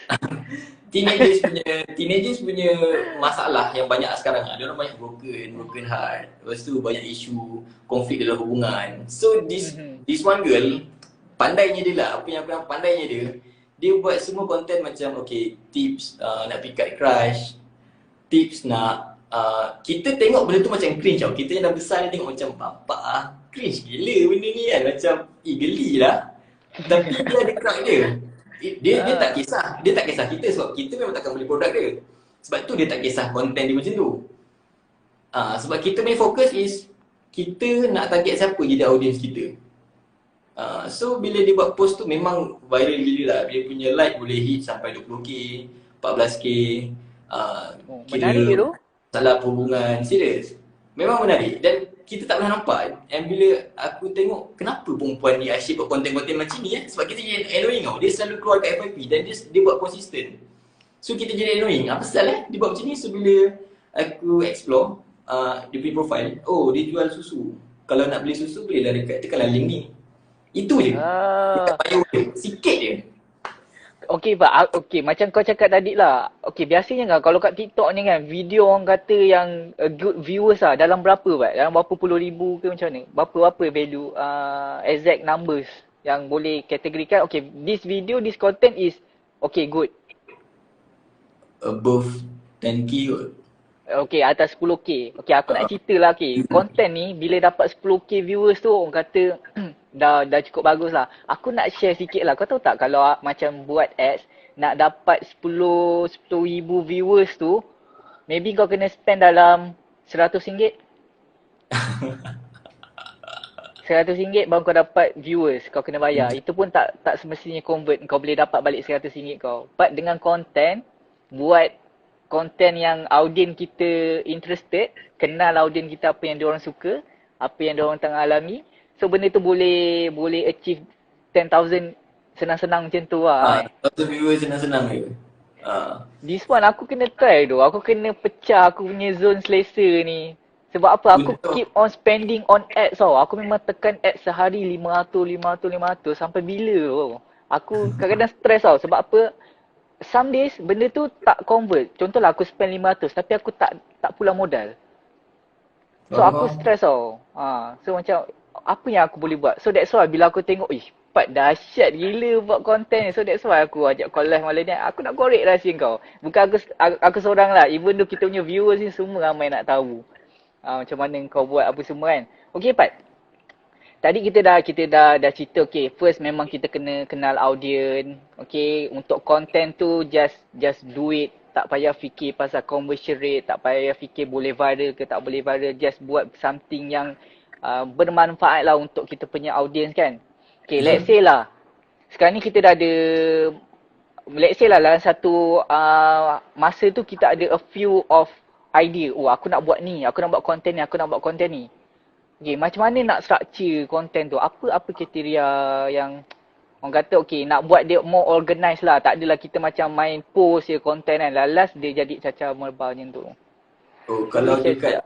Teenagers punya masalah yang banyak sekarang dia orang banyak broken heart. Lepas tu banyak isu konflik dalam hubungan. So this one girl, pandainya dia lah, apa yang pandainya dia buat semua konten macam okay, tips nak pick up crush, tips nak kita tengok benda tu macam cringe tau. Kita yang dah besar ni tengok macam bapak cringe gila benda ni kan, macam geli lah. Tapi dia ada crack dia. Dia tak kisah kita sebab kita memang takkan beli produk dia. Sebab tu dia tak kisah konten dia macam tu. Sebab kita main fokus is kita nak target siapa jadi audience kita. So bila dia buat post tu memang viral gila lah. Dia punya like boleh hit sampai 20k, 14k. Menarik tu. Salah hubungan, serius. Memang menarik dan kita tak pernah nampak. And bila aku tengok kenapa perempuan ni asyik buat konten-konten macam ni sebab kita jadi annoying tau. Dia selalu keluar kat FYP dan dia buat konsisten. So kita jadi annoying. Apa pasal dia buat macam ni? So bila aku explore dia punya profile, oh dia jual susu. Kalau nak beli susu boleh lah dekat tekanlah link ni. Itu je. Dekat bio dia. Sikit je. Okay Pak, macam kau cakap tadi lah. Okay, biasanya kan kalau kat TikTok ni kan, video orang kata yang good viewers lah, dalam berapa Pak? Dalam berapa puluh ribu ke macam mana? Berapa value, exact numbers yang boleh kategorikan, okay, this video, this content is, okay, good. Above 10k kot. Okay, atas 10k. Okay, aku nak cerita lah, okay. Content ni, bila dapat 10k viewers tu, orang kata, dah cukup bagus lah. Aku nak share sikit lah. Kau tahu tak kalau macam buat ads, nak dapat 10,000 viewers tu, maybe kau kena spend dalam RM100. RM100 baru kau dapat viewers, kau kena bayar. Itu pun tak semestinya convert, kau boleh dapat balik RM100 kau. But dengan konten, buat konten yang audien kita interested, kenal audien kita apa yang diorang suka, apa yang diorang tengah alami. So benda tu boleh achieve 10,000 senang-senang macam tu lah. 10,000 viewers senang-senang je. This one aku kena try tu. Aku kena pecah aku punya zone selesa ni. Sebab apa? Aku keep on spending on ads tau. Aku memang tekan ads sehari 500 sampai bila tau. Aku kadang-kadang stress tau. Sebab apa? Some days benda tu tak convert. Contohlah aku spend 500 tapi aku tak pulang modal. So aku stress tau. So macam apa yang aku boleh buat? So that's why bila aku tengok, Pat dahsyat gila buat konten ni. So that's why aku ajak kau live malam ni. Aku nak korek rahsia kau. Bukan aku seorang lah. Even though kita punya viewers ni semua ramai nak tahu. Macam mana kau buat apa semua kan. Okay Pat. Tadi kita dah cerita, okay, first memang kita kena kenal audience. Okay, untuk content tu just do it. Tak payah fikir pasal conversion rate, tak payah fikir boleh viral ke tak boleh viral. Just buat something yang bermanfaat lah untuk kita punya audience kan. Okay, let's say lah. Sekarang ni kita dah ada, let's say lah dalam satu masa tu kita ada a few of idea. Oh, aku nak buat ni, aku nak buat content ni, aku nak buat content ni. Okay, macam mana nak structure content tu? Apa kriteria yang orang kata okay, nak buat dia more organized lah. Tak adalah kita macam main post je content kan. Last dia jadi cacah merbah macam tu. Oh, kalau dekat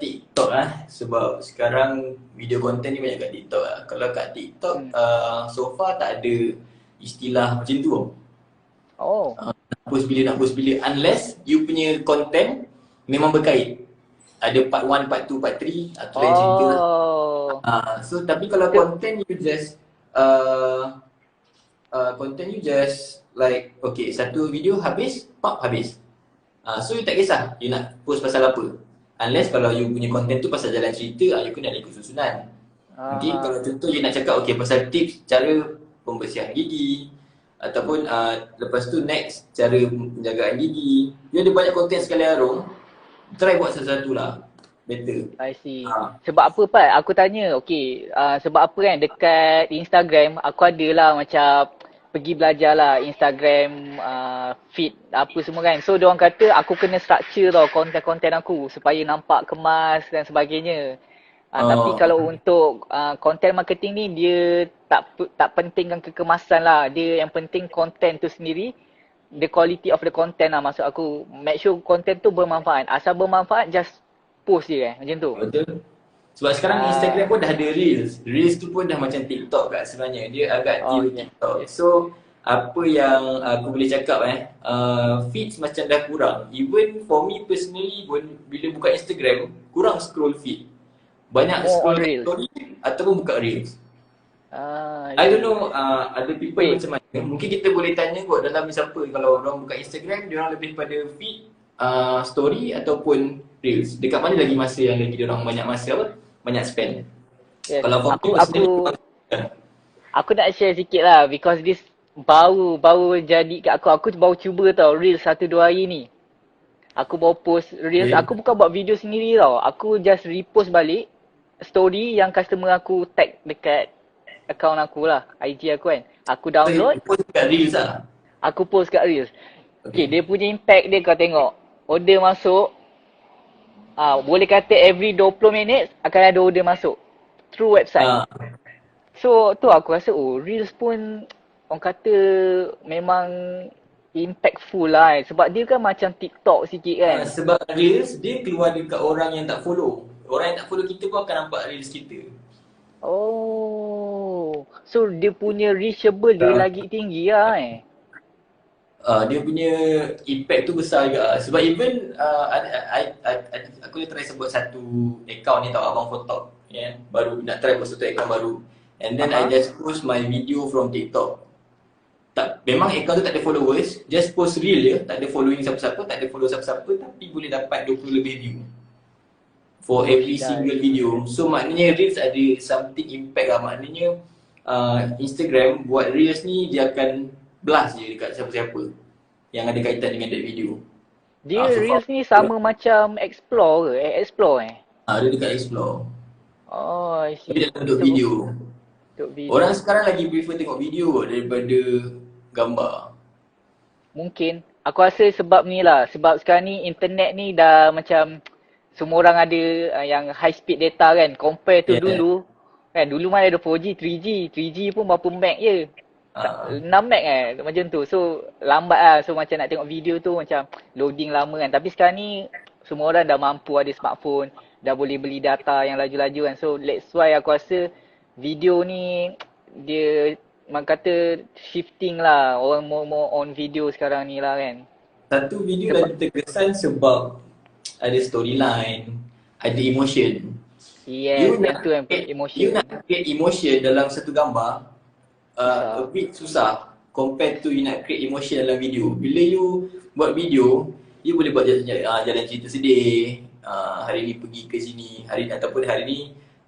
TikTok sebab sekarang video content ni banyak kat TikTok lah. Kalau kat TikTok so far tak ada istilah macam tu. Oh. Nak post bila unless you punya content memang berkait. Ada part 1, part 2, part 3 atau lain cerita lah. So tapi kalau content you just like okay, satu video habis, habis. So you tak kisah you nak post pasal apa. Unless kalau you punya content tu pasal jalan cerita, you kena ikut susunan. Okay, kalau contoh you nak cakap okay pasal tips cara pembersihan gigi ataupun lepas tu next cara penjagaan gigi. You ada banyak content sekali arung. Try buat satu-satu lah. Better. I see. Sebab apa Pat? Aku tanya, okay, sebab apa kan dekat Instagram aku ada lah macam pergi belajar lah Instagram feed apa semua kan. So diorang kata aku kena structure tau konten-konten aku supaya nampak kemas dan sebagainya. Tapi kalau untuk content marketing ni dia tak pentingkan kekemasan lah. Dia yang penting content tu sendiri. The quality of the content lah maksud aku. Make sure content tu bermanfaat. Asal bermanfaat just post je kan macam tu. Betul. Sebab sekarang Instagram pun dah ada Reels. Reels tu pun dah macam TikTok kat sebenarnya. Dia agak tiru TikTok. So apa yang aku boleh cakap feeds macam dah kurang. Even for me personally pun bila buka Instagram kurang scroll feed. Banyak scroll story ataupun buka Reels. I don't know other people macam mana. Mungkin kita boleh tanya kot dalam siapa kalau orang buka Instagram dia orang lebih pada feed, story ataupun Reels. Dekat mana lagi masa yang lagi dia orang banyak masa banyak spend. Yes. Kalau aku nak share sikit lah because this baru jadi kat aku. Aku baru cuba tau Reels 1-2 hari ni. Aku baru post Reels. Aku bukan buat video sendiri tau. Aku just repost balik story yang customer aku tag dekat account aku lah, IG aku kan. Aku download. Post kat Reels lah. Aku post kat Reels. Okay, dia punya impact dia kau tengok. Order masuk. Boleh kata every 20 minit akan ada order masuk. Through website. So tu aku rasa Reels pun orang kata memang impactful lah sebab dia kan macam TikTok sikit kan. Sebab Reels dia keluar dekat orang yang tak follow. Orang yang tak follow kita pun akan nampak Reels kita. Oh, so dia punya reachable dia lagi tinggi lah Dia punya impact tu besar juga. Sebab even aku dah try sebut satu account ni tau, Abang Photok. Baru nak try buat satu account baru. And then I just post my video from TikTok. Memang account tu tak ada followers, just post reel je, tak ada following siapa-siapa, tak ada follow siapa-siapa, tapi boleh dapat 20 lebih view for every single video. So maknanya Reels ada something impact lah. Maknanya Instagram buat Reels ni dia akan blast je dekat siapa-siapa yang ada kaitan dengan that video. Dia Reels ni sama macam Explore ke? Explore Dia dekat Explore. Oh, I see. Dia dalam video. Orang sekarang lagi prefer tengok video daripada gambar. Mungkin. Aku rasa sebab ni lah. Sebab sekarang ni internet ni dah macam semua orang ada yang high speed data kan. Compare tu dulu. Kan dulu mana ada 4G, 3G. 3G pun berapa meg je. 6 meg macam tu. So lambat lah. So macam nak tengok video tu macam loading lama kan. Tapi sekarang ni semua orang dah mampu ada smartphone. Dah boleh beli data yang laju-laju kan. So that's why aku rasa video ni dia kata shifting lah. Orang more on video sekarang ni lah kan. Satu video lagi terkesan sebab ada storyline, ada emotion. Yes, itu emotion. You nak create emotion dalam satu gambar, a bit susah compared to you nak create emotion dalam video. Bila you buat video, you boleh buat jalan cerita sedih, hari ni pergi ke sini, ataupun hari ni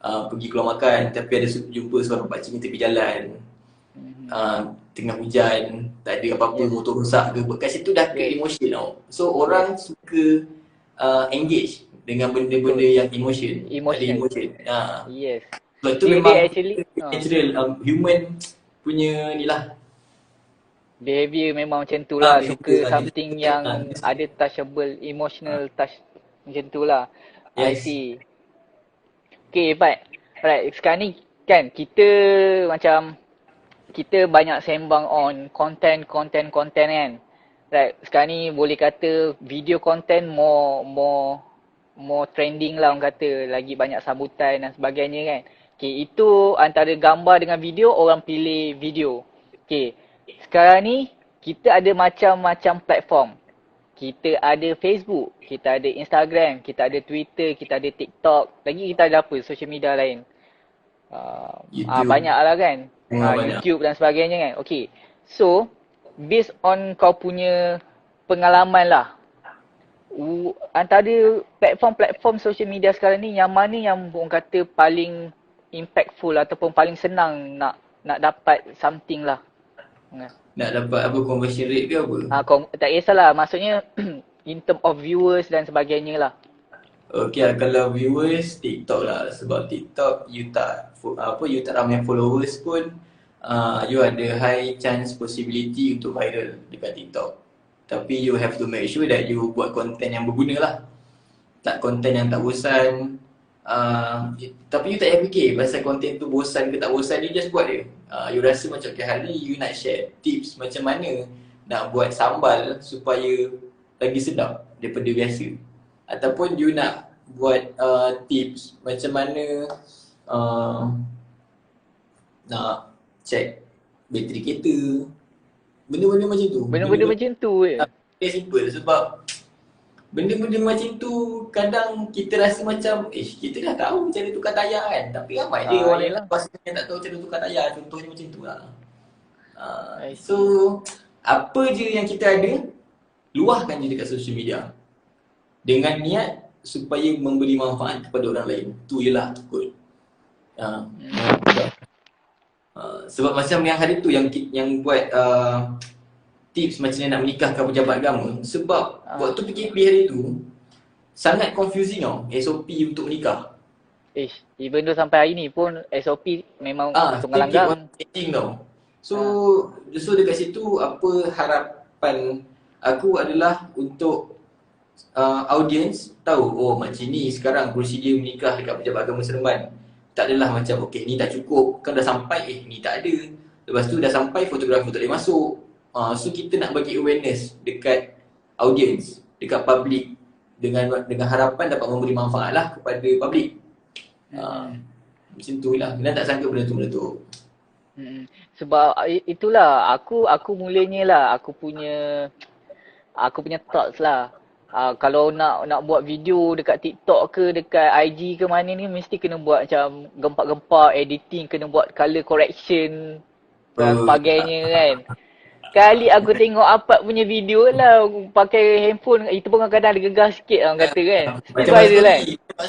pergi keluar makan tapi ada jumpa seorang pakcik tepi jalan, tengah hujan, tak ada apa-apa, motor rosak ke, kat situ dah create emotion tau. So orang suka engage dengan benda-benda yang emotion. Ada emotion. Yes. Sebab tu memang natural human punya ni lah. Behavior memang macam tu lah. Suka something yang ada touchable, emotional touch macam tu lah. I see. Okay, but right, sekarang ni kan kita macam kita banyak sembang on content kan. Right, sekarang ni boleh kata video content more trending lah orang kata. Lagi banyak sambutan dan sebagainya kan. Okay, itu antara gambar dengan video, orang pilih video. Okay, sekarang ni kita ada macam-macam platform. Kita ada Facebook, kita ada Instagram, kita ada Twitter, kita ada TikTok. Lagi kita ada apa? Social media lain. Banyak lah kan. YouTube dan sebagainya kan. Okay, so based on kau punya pengalaman lah, antara platform social media sekarang ni, yang mana yang orang kata paling impactful ataupun paling senang nak dapat something lah? Nak dapat apa, conversion rate ke apa? Tak kisahlah, maksudnya in term of viewers dan sebagainya lah. Okay, kalau viewers, TikTok lah. Sebab TikTok you tak ramai followers pun, you ada high chance possibility untuk viral dekat TikTok. Tapi you have to make sure that you buat content yang berguna lah. Tak content yang tak bosan. Tapi you tak payah fikir pasal content tu bosan ke tak bosan, you just buat dia. You rasa macam hari you nak share tips macam mana nak buat sambal supaya lagi sedap daripada biasa. Ataupun you nak buat tips macam mana nak check bateri kereta. Benda-benda macam tu. Benda-benda macam tu je. Simple sebab benda-benda macam tu kadang kita rasa macam kita dah tahu cara tukar tayar kan. Tapi ramai dia orang yang tak tahu cara tukar tayar. Contohnya macam tu lah. So apa je yang kita ada, luahkan je dekat social media dengan niat supaya memberi manfaat kepada orang lain. Tu je lah kot. Sebab macam yang hari tu yang buat tips macam mana nak menikahkan pejabat agama. Sebab waktu PKP hari tu sangat confusing tau SOP untuk menikah. Even though sampai hari ni pun SOP memang langgar tau. So dekat situ apa harapan aku adalah untuk audience tahu macam ni sekarang prosedur menikah dekat pejabat agama Seremban. Tak adalah macam ni tak cukup, kan dah sampai ni tak ada. Lepas tu dah sampai fotografer tak boleh masuk. So kita nak bagi awareness dekat audience, dekat public dengan harapan dapat memberi manfaat lah kepada public. Macam tu lah. Kita tak sangka benda tu meletup. Sebab itulah aku mulanya lah aku punya thoughts lah. Kalau nak buat video dekat TikTok ke dekat IG ke mana ni, mesti kena buat macam gempak-gempak, editing, kena buat color correction dan sebagainya kan. Kali aku tengok Apap punya video lah pakai handphone, itu pun kadang-kadang ada gegar sikit orang kata kan. Macam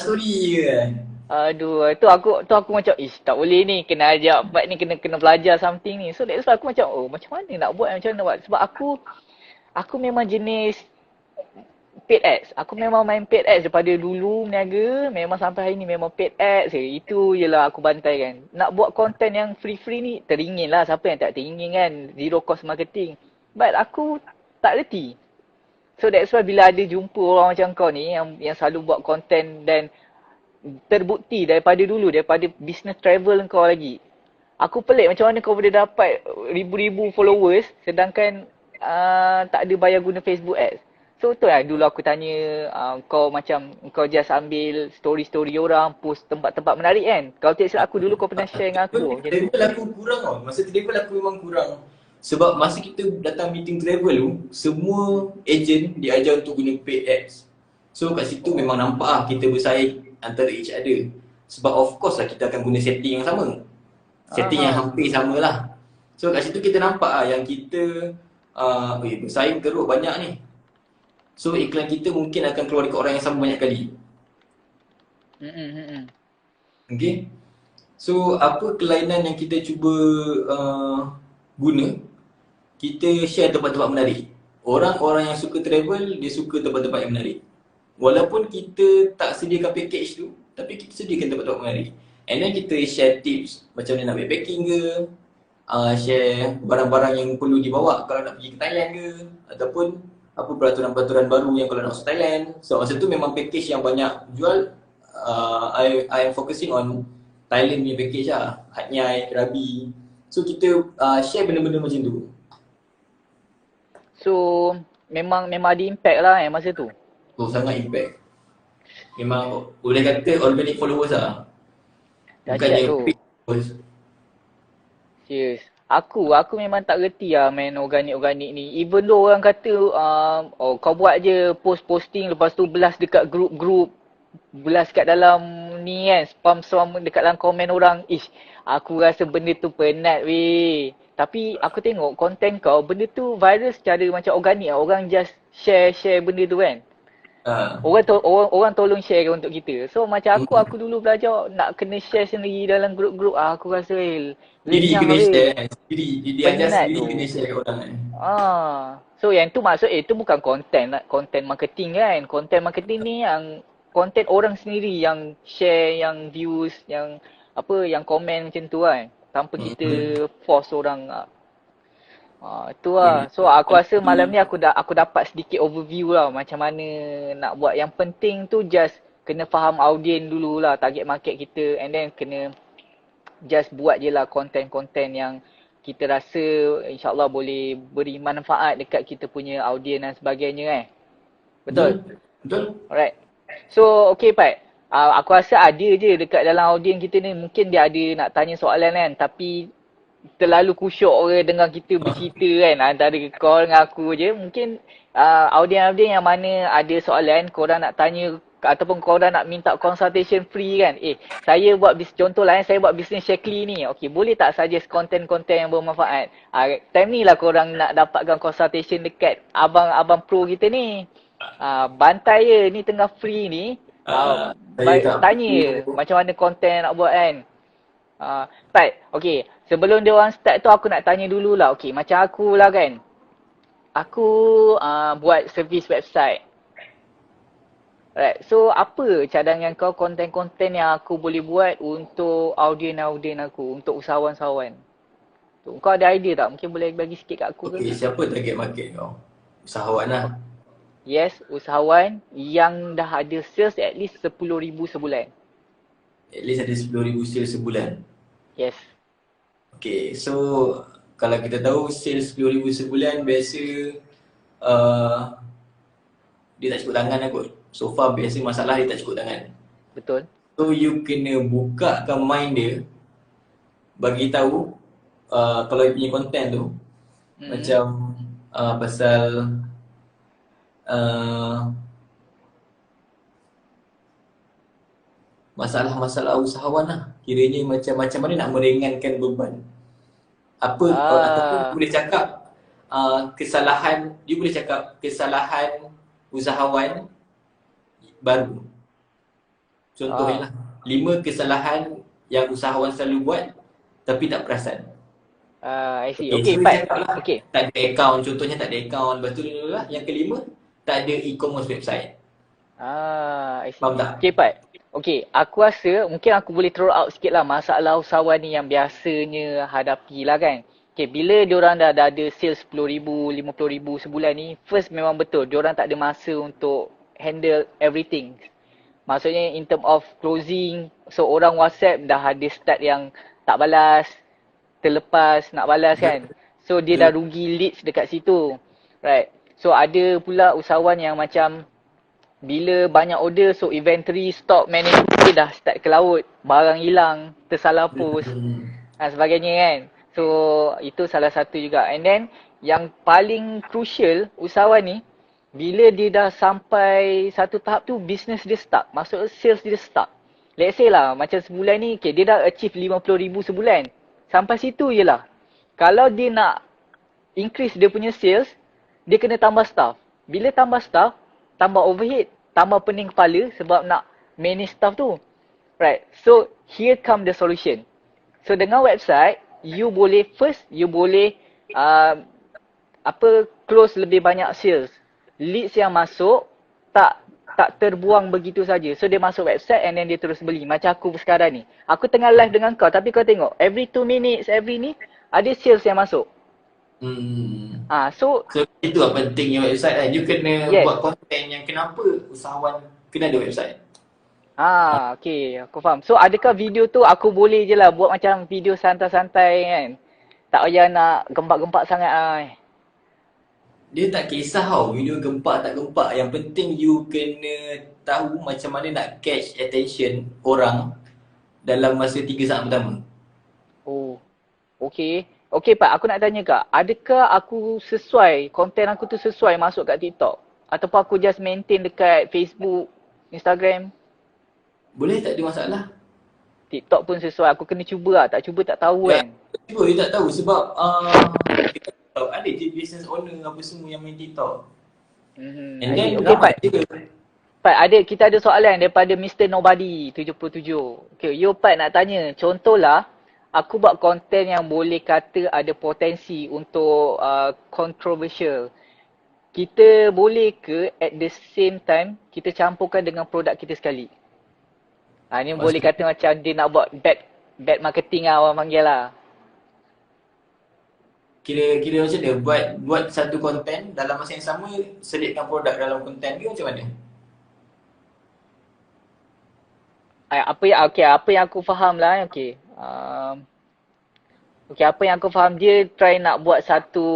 story kan. Aduh, tu aku macam tak boleh ni, kena ajak Apap ni, kena belajar something ni. So that's why aku macam macam mana nak buat, macam mana nak buat. Sebab aku memang jenis paid ads. Aku memang main paid ads daripada dulu berniaga, memang sampai hari ni memang paid ads je. Itu je lah aku bantai kan. Nak buat konten yang free-free ni teringin lah, siapa yang tak teringin kan, zero cost marketing. But aku tak reti. So that's why bila ada jumpa orang macam kau ni yang selalu buat konten dan terbukti daripada dulu, daripada business travel kau lagi. Aku pelik macam mana kau boleh dapat ribu-ribu followers sedangkan tak ada bayar guna Facebook ads. So tu lah dulu aku tanya kau macam kau just ambil story-story orang, post tempat-tempat menarik kan. Kalau tak silap aku dulu kau pernah share dengan aku. Travel aku kurang tau. Masa travel aku memang kurang. Sebab masa kita datang meeting travel tu, semua agent diajar untuk guna paid ads. So kat situ memang nampak lah kita bersaing antara each other. Sebab of course lah kita akan guna setting yang sama. Setting yang hampir sama lah. So kat situ kita nampak yang kita bersaing teruk banyak ni. So iklan kita mungkin akan keluar dekat orang yang sama banyak kali. Okay. So apa kelainan yang kita cuba guna, kita share tempat-tempat menarik. Orang-orang yang suka travel, dia suka tempat-tempat yang menarik. Walaupun kita tak sediakan package tu, tapi kita sediakan tempat-tempat menarik. And then kita share tips macam mana nak backpacking ke, share barang-barang yang perlu dibawa kalau nak pergi ke Thailand ke, ataupun apa peraturan-peraturan baru yang kalau nak masuk Thailand. So masa tu memang package yang banyak jual, I am focusing on Thailand punya package lah, Hat Yai, Krabi. So kita share benda-benda macam tu. So memang ada impact lah masa tu. Oh, sangat impact. Memang boleh kata organic followers lah. Bukan Dahsyat yang tu. paid followers. Serius. Aku memang tak reti lah main organik ni. Even though orang kata kau buat je posting lepas tu belas dekat grup-grup, belas kat dalam ni kan, spam dekat dalam komen orang. Aku rasa benda tu penat weh. Tapi aku tengok konten kau, benda tu viral secara macam organik lah. Orang just share benda tu kan. Orang tolong share untuk kita. So macam aku dulu belajar nak kena share sendiri dalam grup-grup. Aku rasa Diri kena share sendiri. Diri ajar sendiri tu. kena share kat orang kan. So yang tu maksud itu bukan konten marketing kan. Konten marketing ni yang konten orang sendiri yang share, yang views, yang yang komen macam tu kan. Tanpa kita force orang. Itu lah. So aku rasa malam ni aku dapat sedikit overview lah macam mana nak buat. Yang penting tu just kena faham audien dulu lah, target market kita, and then kena just buat je lah konten-konten yang kita rasa insyaAllah boleh beri manfaat dekat kita punya audien dan sebagainya Betul? Betul. Alright. So okay Pat, aku rasa ada je dekat dalam audien kita ni, mungkin dia ada nak tanya soalan kan, tapi terlalu kusyuk orang dengar kita bercerita kan, antara kau dengan aku je. Mungkin audien-audien yang mana ada soalan, korang nak tanya ataupun korang nak minta consultation free kan. Saya buat contoh lah saya buat business Shaklee ni. Okay, boleh tak suggest konten-konten yang bermanfaat? Time ni lah korang nak dapatkan consultation dekat abang pro kita ni. Bantai je ni tengah free ni. Tanya macam mana konten nak buat kan. Pat, okay. Sebelum dia orang start tu aku nak tanya dululah. Okay, macam aku lah kan. Aku buat servis website. Right. So apa cadangan kau konten-konten yang aku boleh buat untuk audien-audien aku, untuk usahawan-usahawan? Kau ada idea tak? Mungkin boleh bagi sikit kat aku ke? Okay, siapa target market kau? Usahawan lah. Yes, usahawan yang dah ada sales at least 10,000 sebulan. At least ada 10,000 sales sebulan. Yes. Okay, so kalau kita tahu sales 10,000 sebulan biasa dia tak cukup tangan lah kot. So far biasa masalah dia tak cukup tangan. Betul. So you kena bukakan mind dia, bagi tahu kalau you punya konten tu macam pasal masalah-masalah usahawan lah. Kiranya macam mana nak meringankan beban. Ataupun boleh cakap kesalahan, dia boleh cakap kesalahan usahawan baru. Contohnya lah, 5 kesalahan yang usahawan selalu buat tapi tak perasan. I see. Okay, Pat. Okay. Tak ada account, contohnya tak ada account. Lepas tu lah, yang kelima, tak ada e-commerce website. I see. Faham tak? Okay, Pat. Okay, aku rasa mungkin aku boleh throw out sikit lah masalah usahawan ni yang biasanya hadapi lah kan. Okay, bila diorang dah ada sales 10,000, 50,000 sebulan ni, first memang betul, diorang tak ada masa untuk handle everything. Maksudnya in term of closing, so orang WhatsApp dah ada start yang tak balas, terlepas nak balas kan. So dia dah rugi leads dekat situ. Right. So ada pula usahawan yang macam bila banyak order, so inventory, stock management dia dah start ke laut, barang hilang, tersalah post dan sebagainya kan. So itu salah satu juga. And then yang paling crucial usahawan ni, bila dia dah sampai satu tahap tu, business dia stuck. Maksudnya sales dia stuck. Let's say lah, macam sebulan ni, okay, dia dah achieve 50,000 sebulan. Sampai situ je lah. kalau dia nak increase dia punya sales, dia kena tambah staff. Bila tambah staff, tambah overhead, tambah pening kepala sebab nak manage staff tu. Right. So, here come the solution. So, dengan website, you boleh close lebih banyak sales. Leads yang masuk tak terbuang begitu saja. So, dia masuk website and then dia terus beli. Macam aku sekarang ni. Aku tengah live dengan kau tapi kau tengok every 2 minutes, every ni ada sales yang masuk. So itu lah pentingnya website kan. You kena buat konten yang kenapa usahawan kena ada website. Okay, aku faham. So adakah video tu aku boleh je lah buat macam video santai-santai kan? Tak payah nak gempak-gempak sangat Dia tak kisah tau video gempak tak gempak. Yang penting you kena tahu macam mana nak catch attention orang dalam masa 3 saat pertama. Oh, okay. Okay Pak, aku nak tanya Kak, adakah aku sesuai, konten aku tu sesuai masuk kat TikTok? Ataupun aku just maintain dekat Facebook, Instagram? Boleh, tak ada masalah. TikTok pun sesuai, aku kena cuba lah, tak cuba tak tahu kan? Cuba, you tak tahu sebab ada je business owner apa semua yang main TikTok. And then, okay Pat, kita ada soalan daripada Mr. Nobody 77. Okay, you Pat nak tanya, contohlah, aku buat konten yang boleh kata ada potensi untuk controversial. Kita boleh ke at the same time kita campurkan dengan produk kita sekali? Ni boleh kata macam dia nak buat bad marketing lah orang panggil lah. Kira macam mana? Buat satu konten dalam masa yang sama selitkan produk dalam konten ke macam mana? Apa yang aku faham lah. Apa yang aku faham, dia try nak buat satu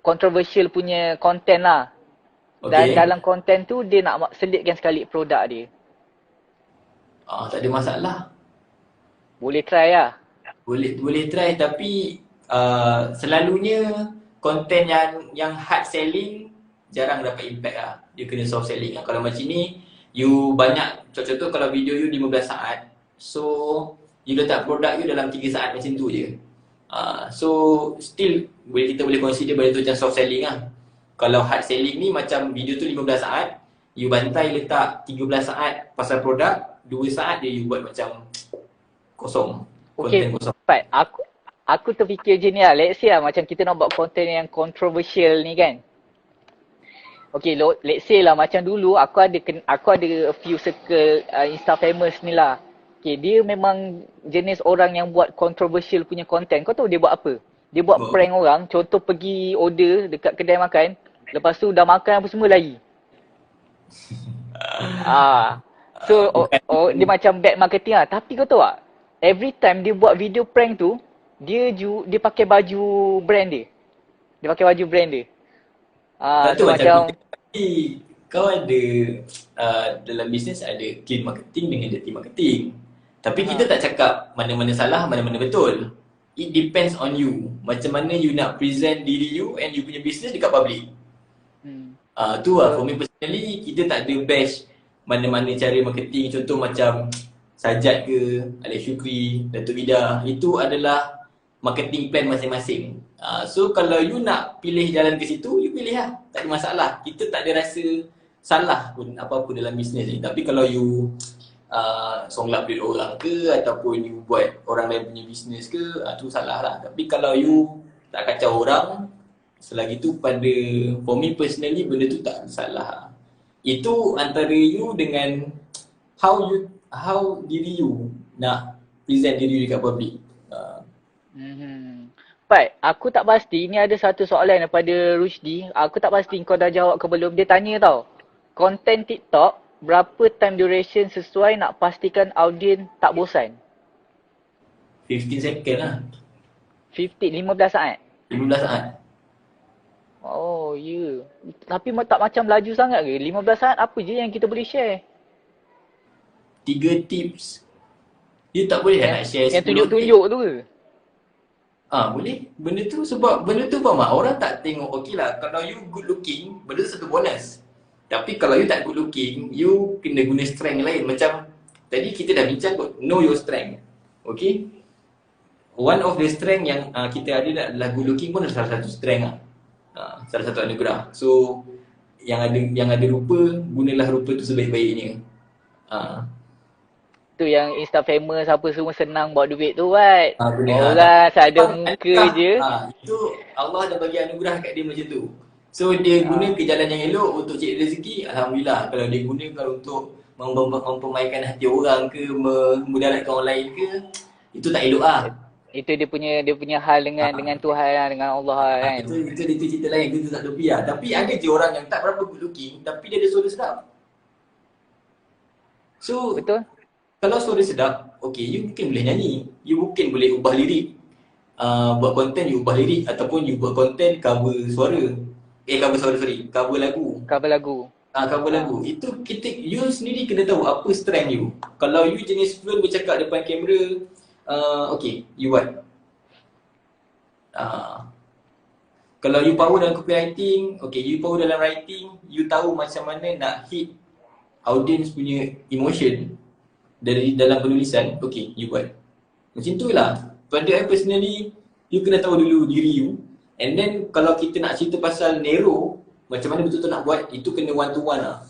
controversial punya konten lah. Dan dalam konten tu dia nak selitkan sekali produk dia. Tak ada masalah. Boleh try lah. Boleh try tapi selalunya konten yang hard selling jarang dapat impact lah. Dia kena soft selling lah. Kalau macam ni, you banyak, contoh kalau video you 15 saat, so you letak produk you dalam 3 saat macam tu je. So still kita boleh consider benda tu macam soft selling lah. Kalau hard selling ni macam video tu 15 saat, you bantai letak 13 saat pasal produk, 2 saat je you buat macam kosong. Okay, Pat, aku terfikir je ni lah. Let's say lah macam kita nak buat konten yang controversial ni kan. Okay, let's say lah macam dulu aku ada a few circle Insta famous ni lah. Okay, dia memang jenis orang yang buat controversial punya konten. Kau tahu dia buat apa? Dia buat prank orang. Contoh pergi order dekat kedai makan. Lepas tu dah makan apa semua lagi. So dia macam bad marketing lah. Tapi kau tahu tak? Every time dia buat video prank tu, dia pakai baju brand dia. Dia pakai baju brand dia. So macam kau ada dalam bisnes ada clean marketing dengan dirty marketing. Tapi kita tak cakap mana-mana salah, mana-mana betul. It depends on you. Macam mana you nak present diri you and you punya business dekat public. Tu lah, for me personally, kita tak ada bash mana-mana cara marketing. Contoh macam Sajat ke, Alex Shukri, Datuk Vida. Itu adalah marketing plan masing-masing. So kalau you nak pilih jalan ke situ, you pilih lah. Tak ada masalah. Kita tak ada rasa salah pun apa-apa dalam bisnes ni. Tapi kalau you songlap duit orang ke, ataupun you buat orang lain punya bisnes ke, tu salah lah. Tapi kalau you tak kacau orang, selagi tu pada, for me personally, benda tu tak salah. Itu antara you dengan how diri you nak present diri you dekat public. Pat, aku tak pasti, ni ada satu soalan daripada Rushdie. Aku tak pasti kau dah jawab ke belum. Dia tanya tau, konten TikTok berapa time duration sesuai nak pastikan audience tak bosan? 15 second lah. 15 saat? 15 saat. Oh, ya. Tapi tak macam laju sangat ke? 15 saat apa je yang kita boleh share? 3 tips. You tak boleh nak share yang tunjuk-tunjuk tu ke? Boleh. Benda tu sebab benda tu faham tak? Orang tak tengok, okey lah. Kalau you good looking, benda tu satu bonus. Tapi kalau you tak good looking, you kena guna strength lain. Macam tadi kita dah bincang kot, know your strength. Okay? one of the strength yang kita ada adalah good looking pun adalah salah satu strength lah. Salah satu anugerah. So yang ada rupa, gunalah rupa tu sebaik-baiknya. Tu yang Insta famous apa semua senang buat duit tu kan. Boleh Orang ada muka je. Itu Allah dah bagi anugerah kat dia macam tu. So dia guna ke jalan yang elok untuk cari rezeki, alhamdulillah. Kalau dia gunakan untuk mempermainkan hati orang ke, memudaratkan orang lain ke, itu tak elok lah. Itu dia punya hal dengan Tuhan lah, dengan Allah kan. Itu cerita lain, itu tak tepi lah. Tapi ada je orang yang tak berapa good looking, tapi dia ada suara sedap. So betul. Kalau suara sedap, okay, you mungkin boleh nyanyi. You mungkin boleh ubah lirik. Buat konten, you ubah lirik. Ataupun you buat konten cover suara. Cover lagu. Cover lagu. Cover lagu. Itu you sendiri kena tahu apa strength you. Kalau you jenis fluent bercakap depan kamera, okay, you buat. Kalau you power dalam copywriting, okay, you power dalam writing, you tahu macam mana nak hit audience punya emotion dari dalam penulisan, okay, you buat. Macam tu lah. Pada I personally, you kena tahu dulu diri you. And then kalau kita nak cerita pasal narrow, macam mana betul-betul nak buat, itu kena one to one lah.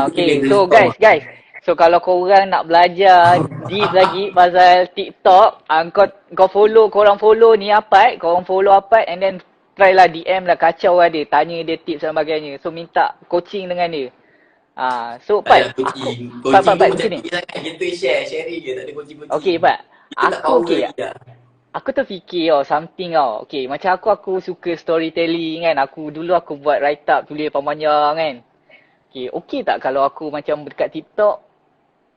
Okay. So guys. So kalau korang nak belajar deep lagi pasal TikTok, kau korang follow ni Apad, korang follow Apad and then try lah DM lah, kacau lah dia, tanya dia tips dan sebagainya. So minta coaching dengan dia. So Pat, coaching Pat, sini. Kita sharing je, tak ada coaching. Okay Pat, aku terfikir something Okay, macam aku suka storytelling kan. Dulu aku buat write up, tulis panjang kan. Okay tak kalau aku macam dekat TikTok,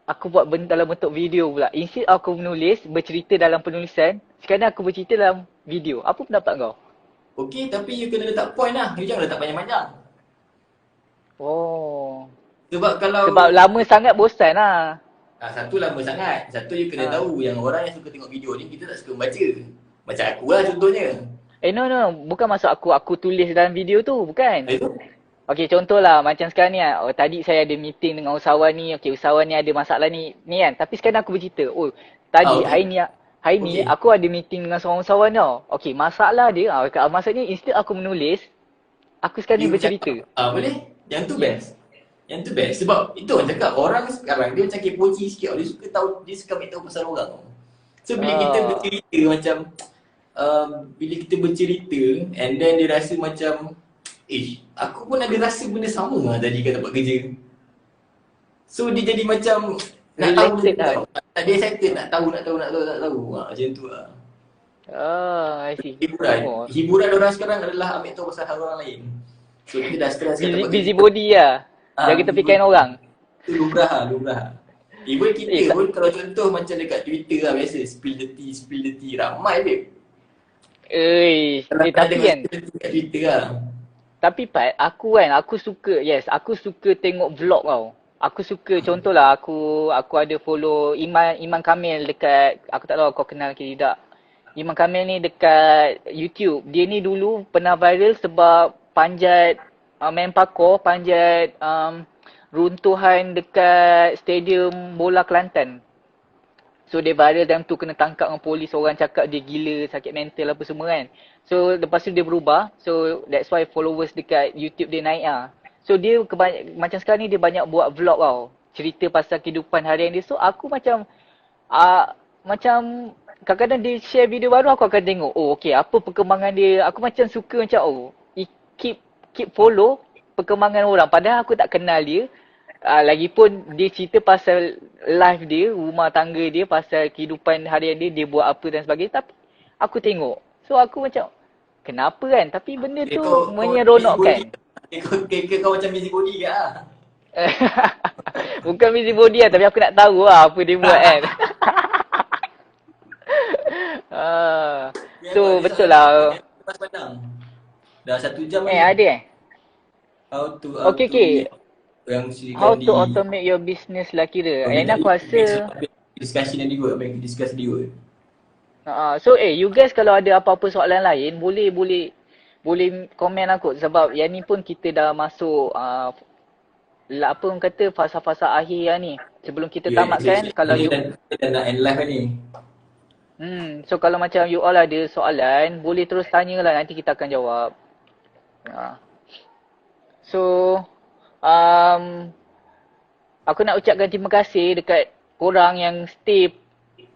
aku buat benda dalam bentuk video pula. Instead aku menulis, bercerita dalam penulisan, sekarang aku bercerita dalam video. Apa pendapat kau? Okay, tapi you kena letak point lah. You jangan letak panjang-panjang. Sebab lama sangat bosan lah. Satu lama sangat. Satu you kena tahu yang orang yang suka tengok video ni, kita tak suka membaca. Macam aku lah contohnya. No. Bukan maksud aku tulis dalam video tu. Bukan. Okay, contohlah macam sekarang ni tadi saya ada meeting dengan usahawan ni. Okay, usahawan ni ada masalah ni kan. Tapi sekarang aku bercerita. Hari ni aku ada meeting dengan seorang usahawan tau. Okay, masalah dia. Maksudnya instead aku menulis, aku sekarang ni bercerita. Boleh? Yang tu best. Yang tu best. Sebab itu orang cakap, orang sekarang dia macam kepoci sikit. Dia suka ambil tahu pasal orang. So bila kita bercerita macam bila kita bercerita and then dia rasa macam aku pun ada rasa benda sama lah tadi kat tempat kerja. So dia jadi macam nak tahu lah. Dia excited nak tahu. Macam tu lah. I see. Hiburan orang sekarang adalah ambil tahu pasal hal orang lain. So kita dah stress kat tempat busy body lah. Jaga tepikan orang. Itu lumrah. Even kita pun kalau contoh macam dekat Twitter lah biasa spill the tea ramai babe. Tapi kan dekat Twitter lah. Tapi Pat, aku suka tengok vlog tau. Aku suka contohlah aku ada follow Iman Kamil dekat, aku tak tahu kau kenal ke tidak. Iman Kamil ni dekat YouTube. Dia ni dulu pernah viral sebab panjat main parkour, panjat runtuhan dekat stadium bola Kelantan. So dia viral time tu, kena tangkap dengan polis, orang cakap dia gila, sakit mental apa semua kan. So lepas tu dia berubah. So that's why followers dekat YouTube dia naik lah. So dia macam sekarang ni dia banyak buat vlog tau. Cerita pasal kehidupan harian dia. So aku macam kadang-kadang dia share video baru, aku akan tengok. Okay, apa perkembangan dia. Aku macam suka macam keep follow perkembangan orang. Padahal aku tak kenal dia. Lagipun dia cerita pasal life dia, rumah tangga dia, pasal kehidupan harian dia buat apa dan sebagainya. Tapi aku tengok. So aku macam, kenapa kan? Tapi benda tu menyeronokkan. Kau macam busybody ke lah? Bukan busybody lah, tapi aku nak tahu lah apa dia buat kan. So betul lah. Dah 1 jam ni. Ada Okay. How to automate your business lah kira. And aku rasa discussion yang dia discuss dia. So you guys kalau ada apa-apa soalan lain, boleh komen aku. Sebab yang ni pun kita dah masuk apa orang kata fasa-fasa akhir lah ni. Sebelum kita tamatkan, kalau you dah nak end live ni. So kalau macam you all ada soalan, boleh terus tanyalah, nanti kita akan jawab. So, aku nak ucapkan terima kasih dekat korang yang stay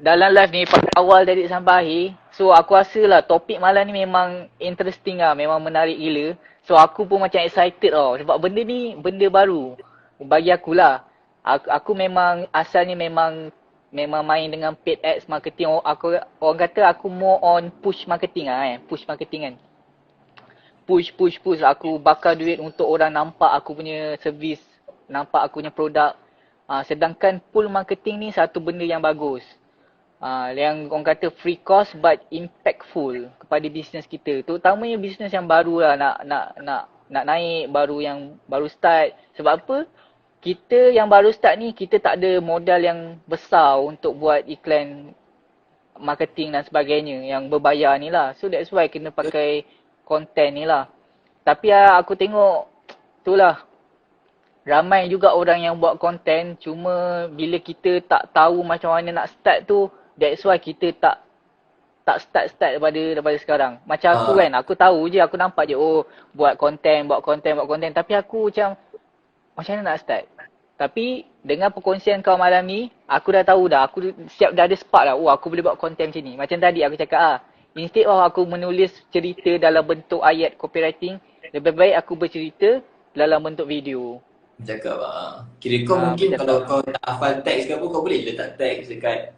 dalam live ni pada awal dari sampai akhir. So aku rasa lah topik malam ni memang interesting lah, memang menarik gila. So aku pun macam excited tau, sebab benda ni benda baru bagi aku lah. Aku memang asalnya memang main dengan paid ads marketing. Orang kata aku more on push marketing lah push marketing kan. Push. Aku bakar duit untuk orang nampak aku punya servis, nampak aku punya produk. Sedangkan pull marketing ni satu benda yang bagus. Yang orang kata free cost but impactful kepada bisnes kita. Terutamanya bisnes yang baru lah, nak naik, baru start. Sebab apa? Kita yang baru start ni, kita tak ada modal yang besar untuk buat iklan marketing dan sebagainya yang berbayar ni lah. So that's why kena pakai content ni lah. Tapi aku tengok tu lah, ramai juga orang yang buat content, cuma bila kita tak tahu macam mana nak start tu, that's why kita tak start daripada sekarang. Macam aku kan, aku tahu je, aku nampak je buat content. Tapi aku macam mana nak start? Tapi dengan perkongsian kau malam ni, aku dah tahu dah, aku siap dah ada spark dah. Aku boleh buat content macam ni. Macam tadi aku cakap instead of aku menulis cerita dalam bentuk ayat copywriting, lebih baik aku bercerita dalam bentuk video. Cakap kira kau mungkin kalau kau tak hafal teks ke apa, kau boleh letak teks dekat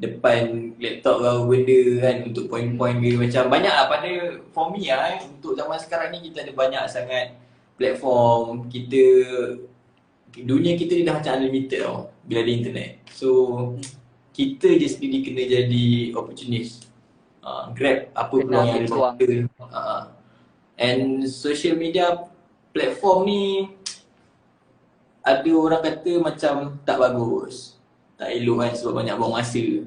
depan laptop kau benda kan, untuk point-point dia. Macam banyak lah pada for me untuk zaman sekarang ni kita ada banyak sangat platform. Dunia kita ni dah macam unlimited tau bila ada internet. So kita je sendiri kena jadi opportunist, grab apa peluang yang ada dekat kita. And social media platform ni ada orang kata macam tak bagus, tak elok kan, sebab banyak buang masa.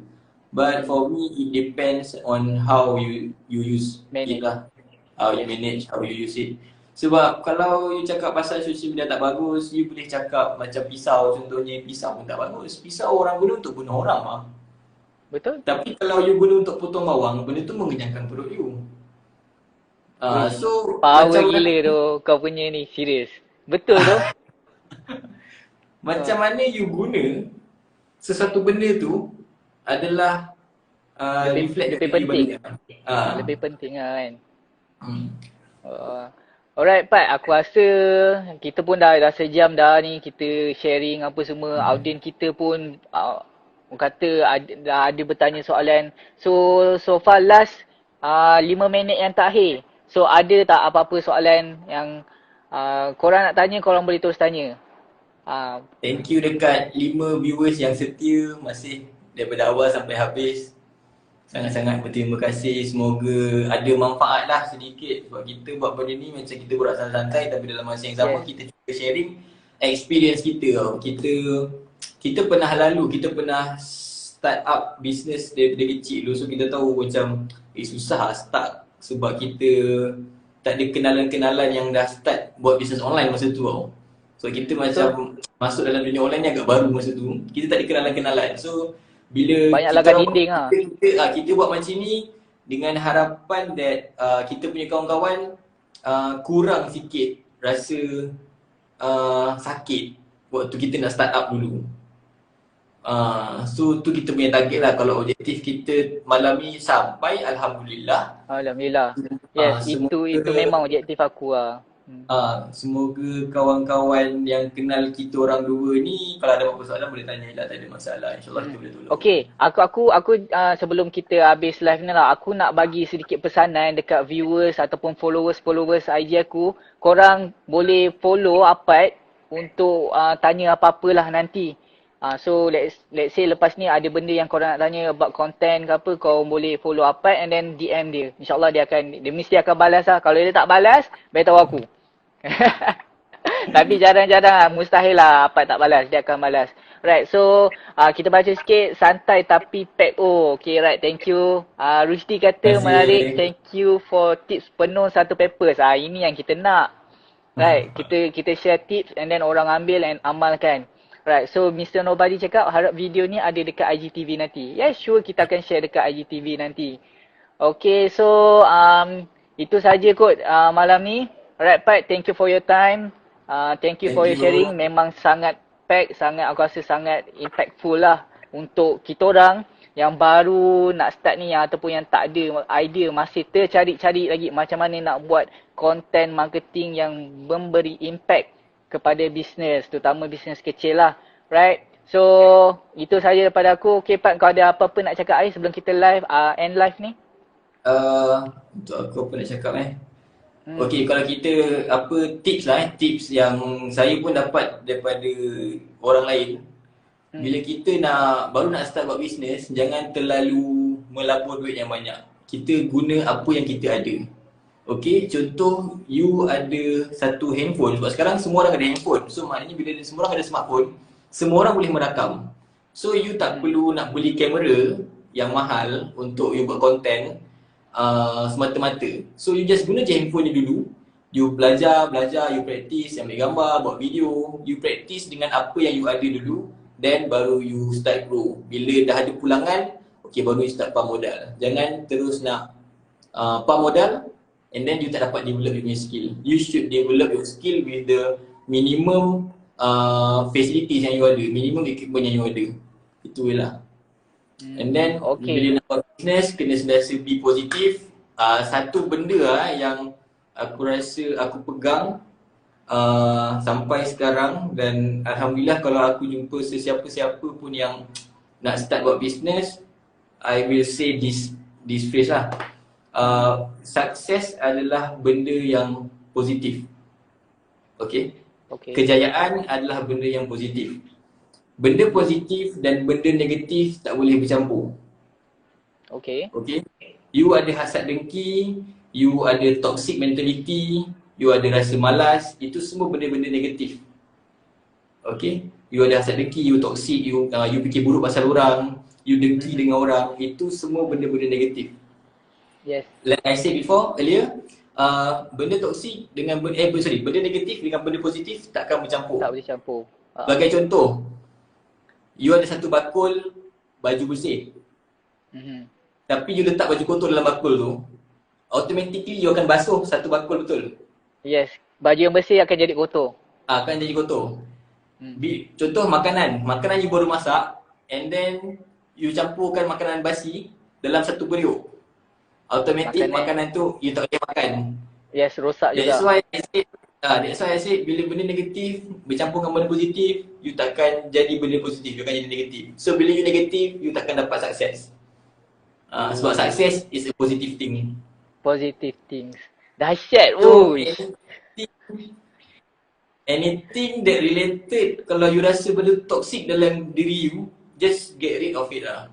But for me it depends on how you use it lah. How you manage, how you use it. Sebab kalau you cakap pasal social media tak bagus, you boleh cakap macam pisau contohnya. Pisau pun tak bagus. Pisau orang guna untuk bunuh orang lah. Betul. Tapi kalau you guna untuk potong bawang, benda tu mengenyangkan perut you. So power gila tu kau punya ni, serius. Betul tu. Macam mana you guna sesuatu benda tu adalah lebih penting. Lebih penting lah kan. Alright Pat, aku rasa kita pun dah sejam dah ni, kita sharing apa semua. Audien kita pun orang kata dah ada bertanya soalan. So far last 5 minit yang terakhir. So ada tak apa-apa soalan yang korang nak tanya, korang boleh terus tanya. Thank you dekat 5 viewers yang setia masih daripada awal sampai habis. Sangat-sangat berterima kasih. Semoga ada manfaat lah sedikit. Sebab kita buat benda ni macam kita buat santai-santai, tapi dalam masa yang sama kita juga sharing experience kita tau. Kita pernah kita pernah start up business daripada kecil dulu. So kita tahu macam susah lah start, sebab kita tak ada kenalan-kenalan yang dah start buat business online masa tu tau. So kita macam masuk dalam dunia online ni agak baru masa tu. Kita tak ada kenalan-kenalan. So bila banyak laga dinding kita buat macam ni dengan harapan that kita punya kawan-kawan kurang sikit rasa sakit waktu kita nak start up dulu. So tu kita punya target lah. Kalau objektif kita malam ni sampai, Alhamdulillah. Yes, itu memang objektif aku lah. Semoga kawan-kawan yang kenal kita orang dua ni, kalau ada apa-apa soalan boleh tanya lah, tak ada masalah. InsyaAllah kita boleh tolong. Okay, aku sebelum kita habis live ni lah, aku nak bagi sedikit pesanan dekat viewers ataupun followers IG aku. Korang boleh follow Apad untuk tanya apa-apalah nanti. So let's say lepas ni ada benda yang korang nak tanya about content ke apa, kau boleh follow Apad and then DM dia. InsyaAllah dia mesti akan balas lah. Kalau dia tak balas, beritahu aku. Tapi jarang-jarang, mustahil lah Apad tak balas, dia akan balas. Right, so kita baca sikit, santai tapi pack. Okay, right, thank you. Rusdi kata menarik, thank you for tips penuh satu papers. Ini yang kita nak. Right, kita share tips and then orang ambil and amalkan. Right, so Mr. Nobody cakap harap video ni ada dekat IGTV nanti. Yeah, sure kita akan share dekat IGTV nanti. Okay, so itu saja kot malam ni. Alright Pat, thank you for your time. Thank you for your sharing. Memang sangat pack, sangat aku rasa sangat impactful lah untuk kita orang yang baru nak start ni ataupun yang tak ada idea, masih tercari-cari lagi macam mana nak buat content marketing yang memberi impact kepada bisnes, terutama bisnes kecil lah. Right? So, itu saja daripada aku. Okay Pat, kau ada apa-apa nak cakap sebelum kita end live ni? Untuk aku apa nak cakap Okay, kalau kita tips lah tips yang saya pun dapat daripada orang lain. Bila kita baru nak start buat bisnes, jangan terlalu melabur duit yang banyak. Kita guna apa yang kita ada. Okay, contoh you ada satu handphone. Sebab sekarang semua orang ada handphone. So maknanya bila semua orang ada smartphone, semua orang boleh merakam. So you tak perlu nak beli kamera yang mahal untuk you buat content semata-mata. So you just guna je handphone ni dulu. You belajar, you practice, ambil gambar, buat video. You practice dengan apa yang you ada dulu. Then baru you start grow. Bila dah ada pulangan, okay, baru you start pump modal. Jangan terus nak pump modal and then you tak dapat develop your skill. You should develop your skill with the minimum facilities yang you ada, minimum equipment yang you ada. Itulah. And then bila nak buat business, kena sentiasa be positif. Satu benda yang aku rasa aku pegang sampai sekarang, dan Alhamdulillah kalau aku jumpa sesiapa-siapa pun yang nak start buat business, I will say this phrase lah. Sukses adalah benda yang positif. Okay? Kejayaan adalah benda yang positif. Benda positif dan benda negatif tak boleh bercampur. Okay? You ada hasad dengki, you ada toxic mentality, you ada rasa malas, itu semua benda-benda negatif. Okay? You ada hasad dengki, you toxic, you fikir buruk pasal orang, you dengki dengan orang, itu semua benda-benda negatif. Yes. Like I said earlier, benda toksik dengan benda negatif dengan benda positif takkan bercampur. Tak boleh campur. Sebagai contoh, you ada satu bakul baju bersih. Tapi you letak baju kotor dalam bakul tu, automatically you akan basuh satu bakul, betul? Yes. Baju yang bersih akan jadi kotor. Akan jadi kotor. Contoh makanan you baru masak and then you campurkan makanan basi dalam satu periuk. Automatik makanan tu you tak boleh makan. Yes, rosak juga. That's why I said bila benda negatif bercampur dengan benda positif, you takkan jadi benda positif, you akan jadi negatif. So bila you negatif, you takkan dapat sukses. Sebab sukses is a positive thing. Positive things. Dahsyat. So, anything that related, kalau you rasa benda toxic dalam diri you, just get rid of it lah.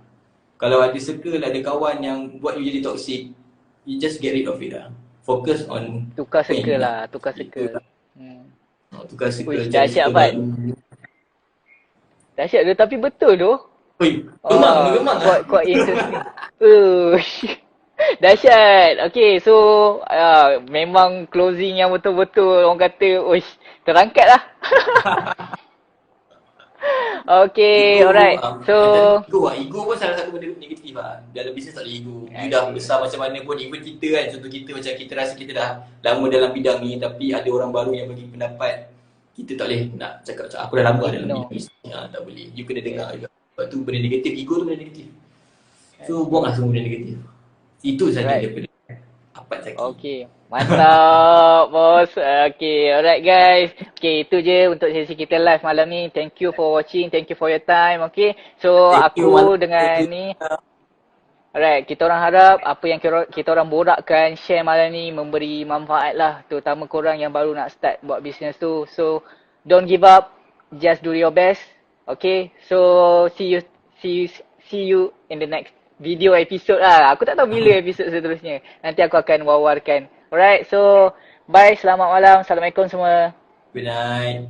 Kalau ada circle, ada kawan yang buat you jadi toxic, you just get rid of it lah. Focus on tukar circle lah, tukar circle. Tukar circle. Dahsyat Abad. Dahsyat tu, tapi betul tu. Memang quite interesting. Dahsyat. Okay, so memang closing yang betul-betul orang kata, terangkat lah. Okay, alright. So ego pun salah satu benda negatif lah. Dalam bisnes tak ada ego. You dah besar macam mana pun, even kita kan, contoh kita macam kita rasa kita dah lama dalam bidang ni, tapi ada orang baru yang bagi pendapat, kita tak boleh nak cakap aku dah lama dalam bidang bisnes. Tak boleh. You kena dengar juga. Sebab tu benda negatif, ego tu benda negatif. So buanglah semua benda negatif. Itu saja daripada Apat Zaki. Okay, mantap bos. Okay, alright guys. Okay, itu je untuk sesi kita live malam ni. Thank you for watching, thank you for your time. Okay, so aku dengan ni, alright, kita orang harap apa yang kita orang borakkan, share malam ni memberi manfaat lah, terutama korang yang baru nak start buat bisnes tu. So don't give up, just do your best. Okay, so see you in the next video episode lah. Aku tak tahu bila episod seterusnya. Nanti aku akan wawarkan. Alright, so bye, selamat malam. Assalamualaikum semua. Good night.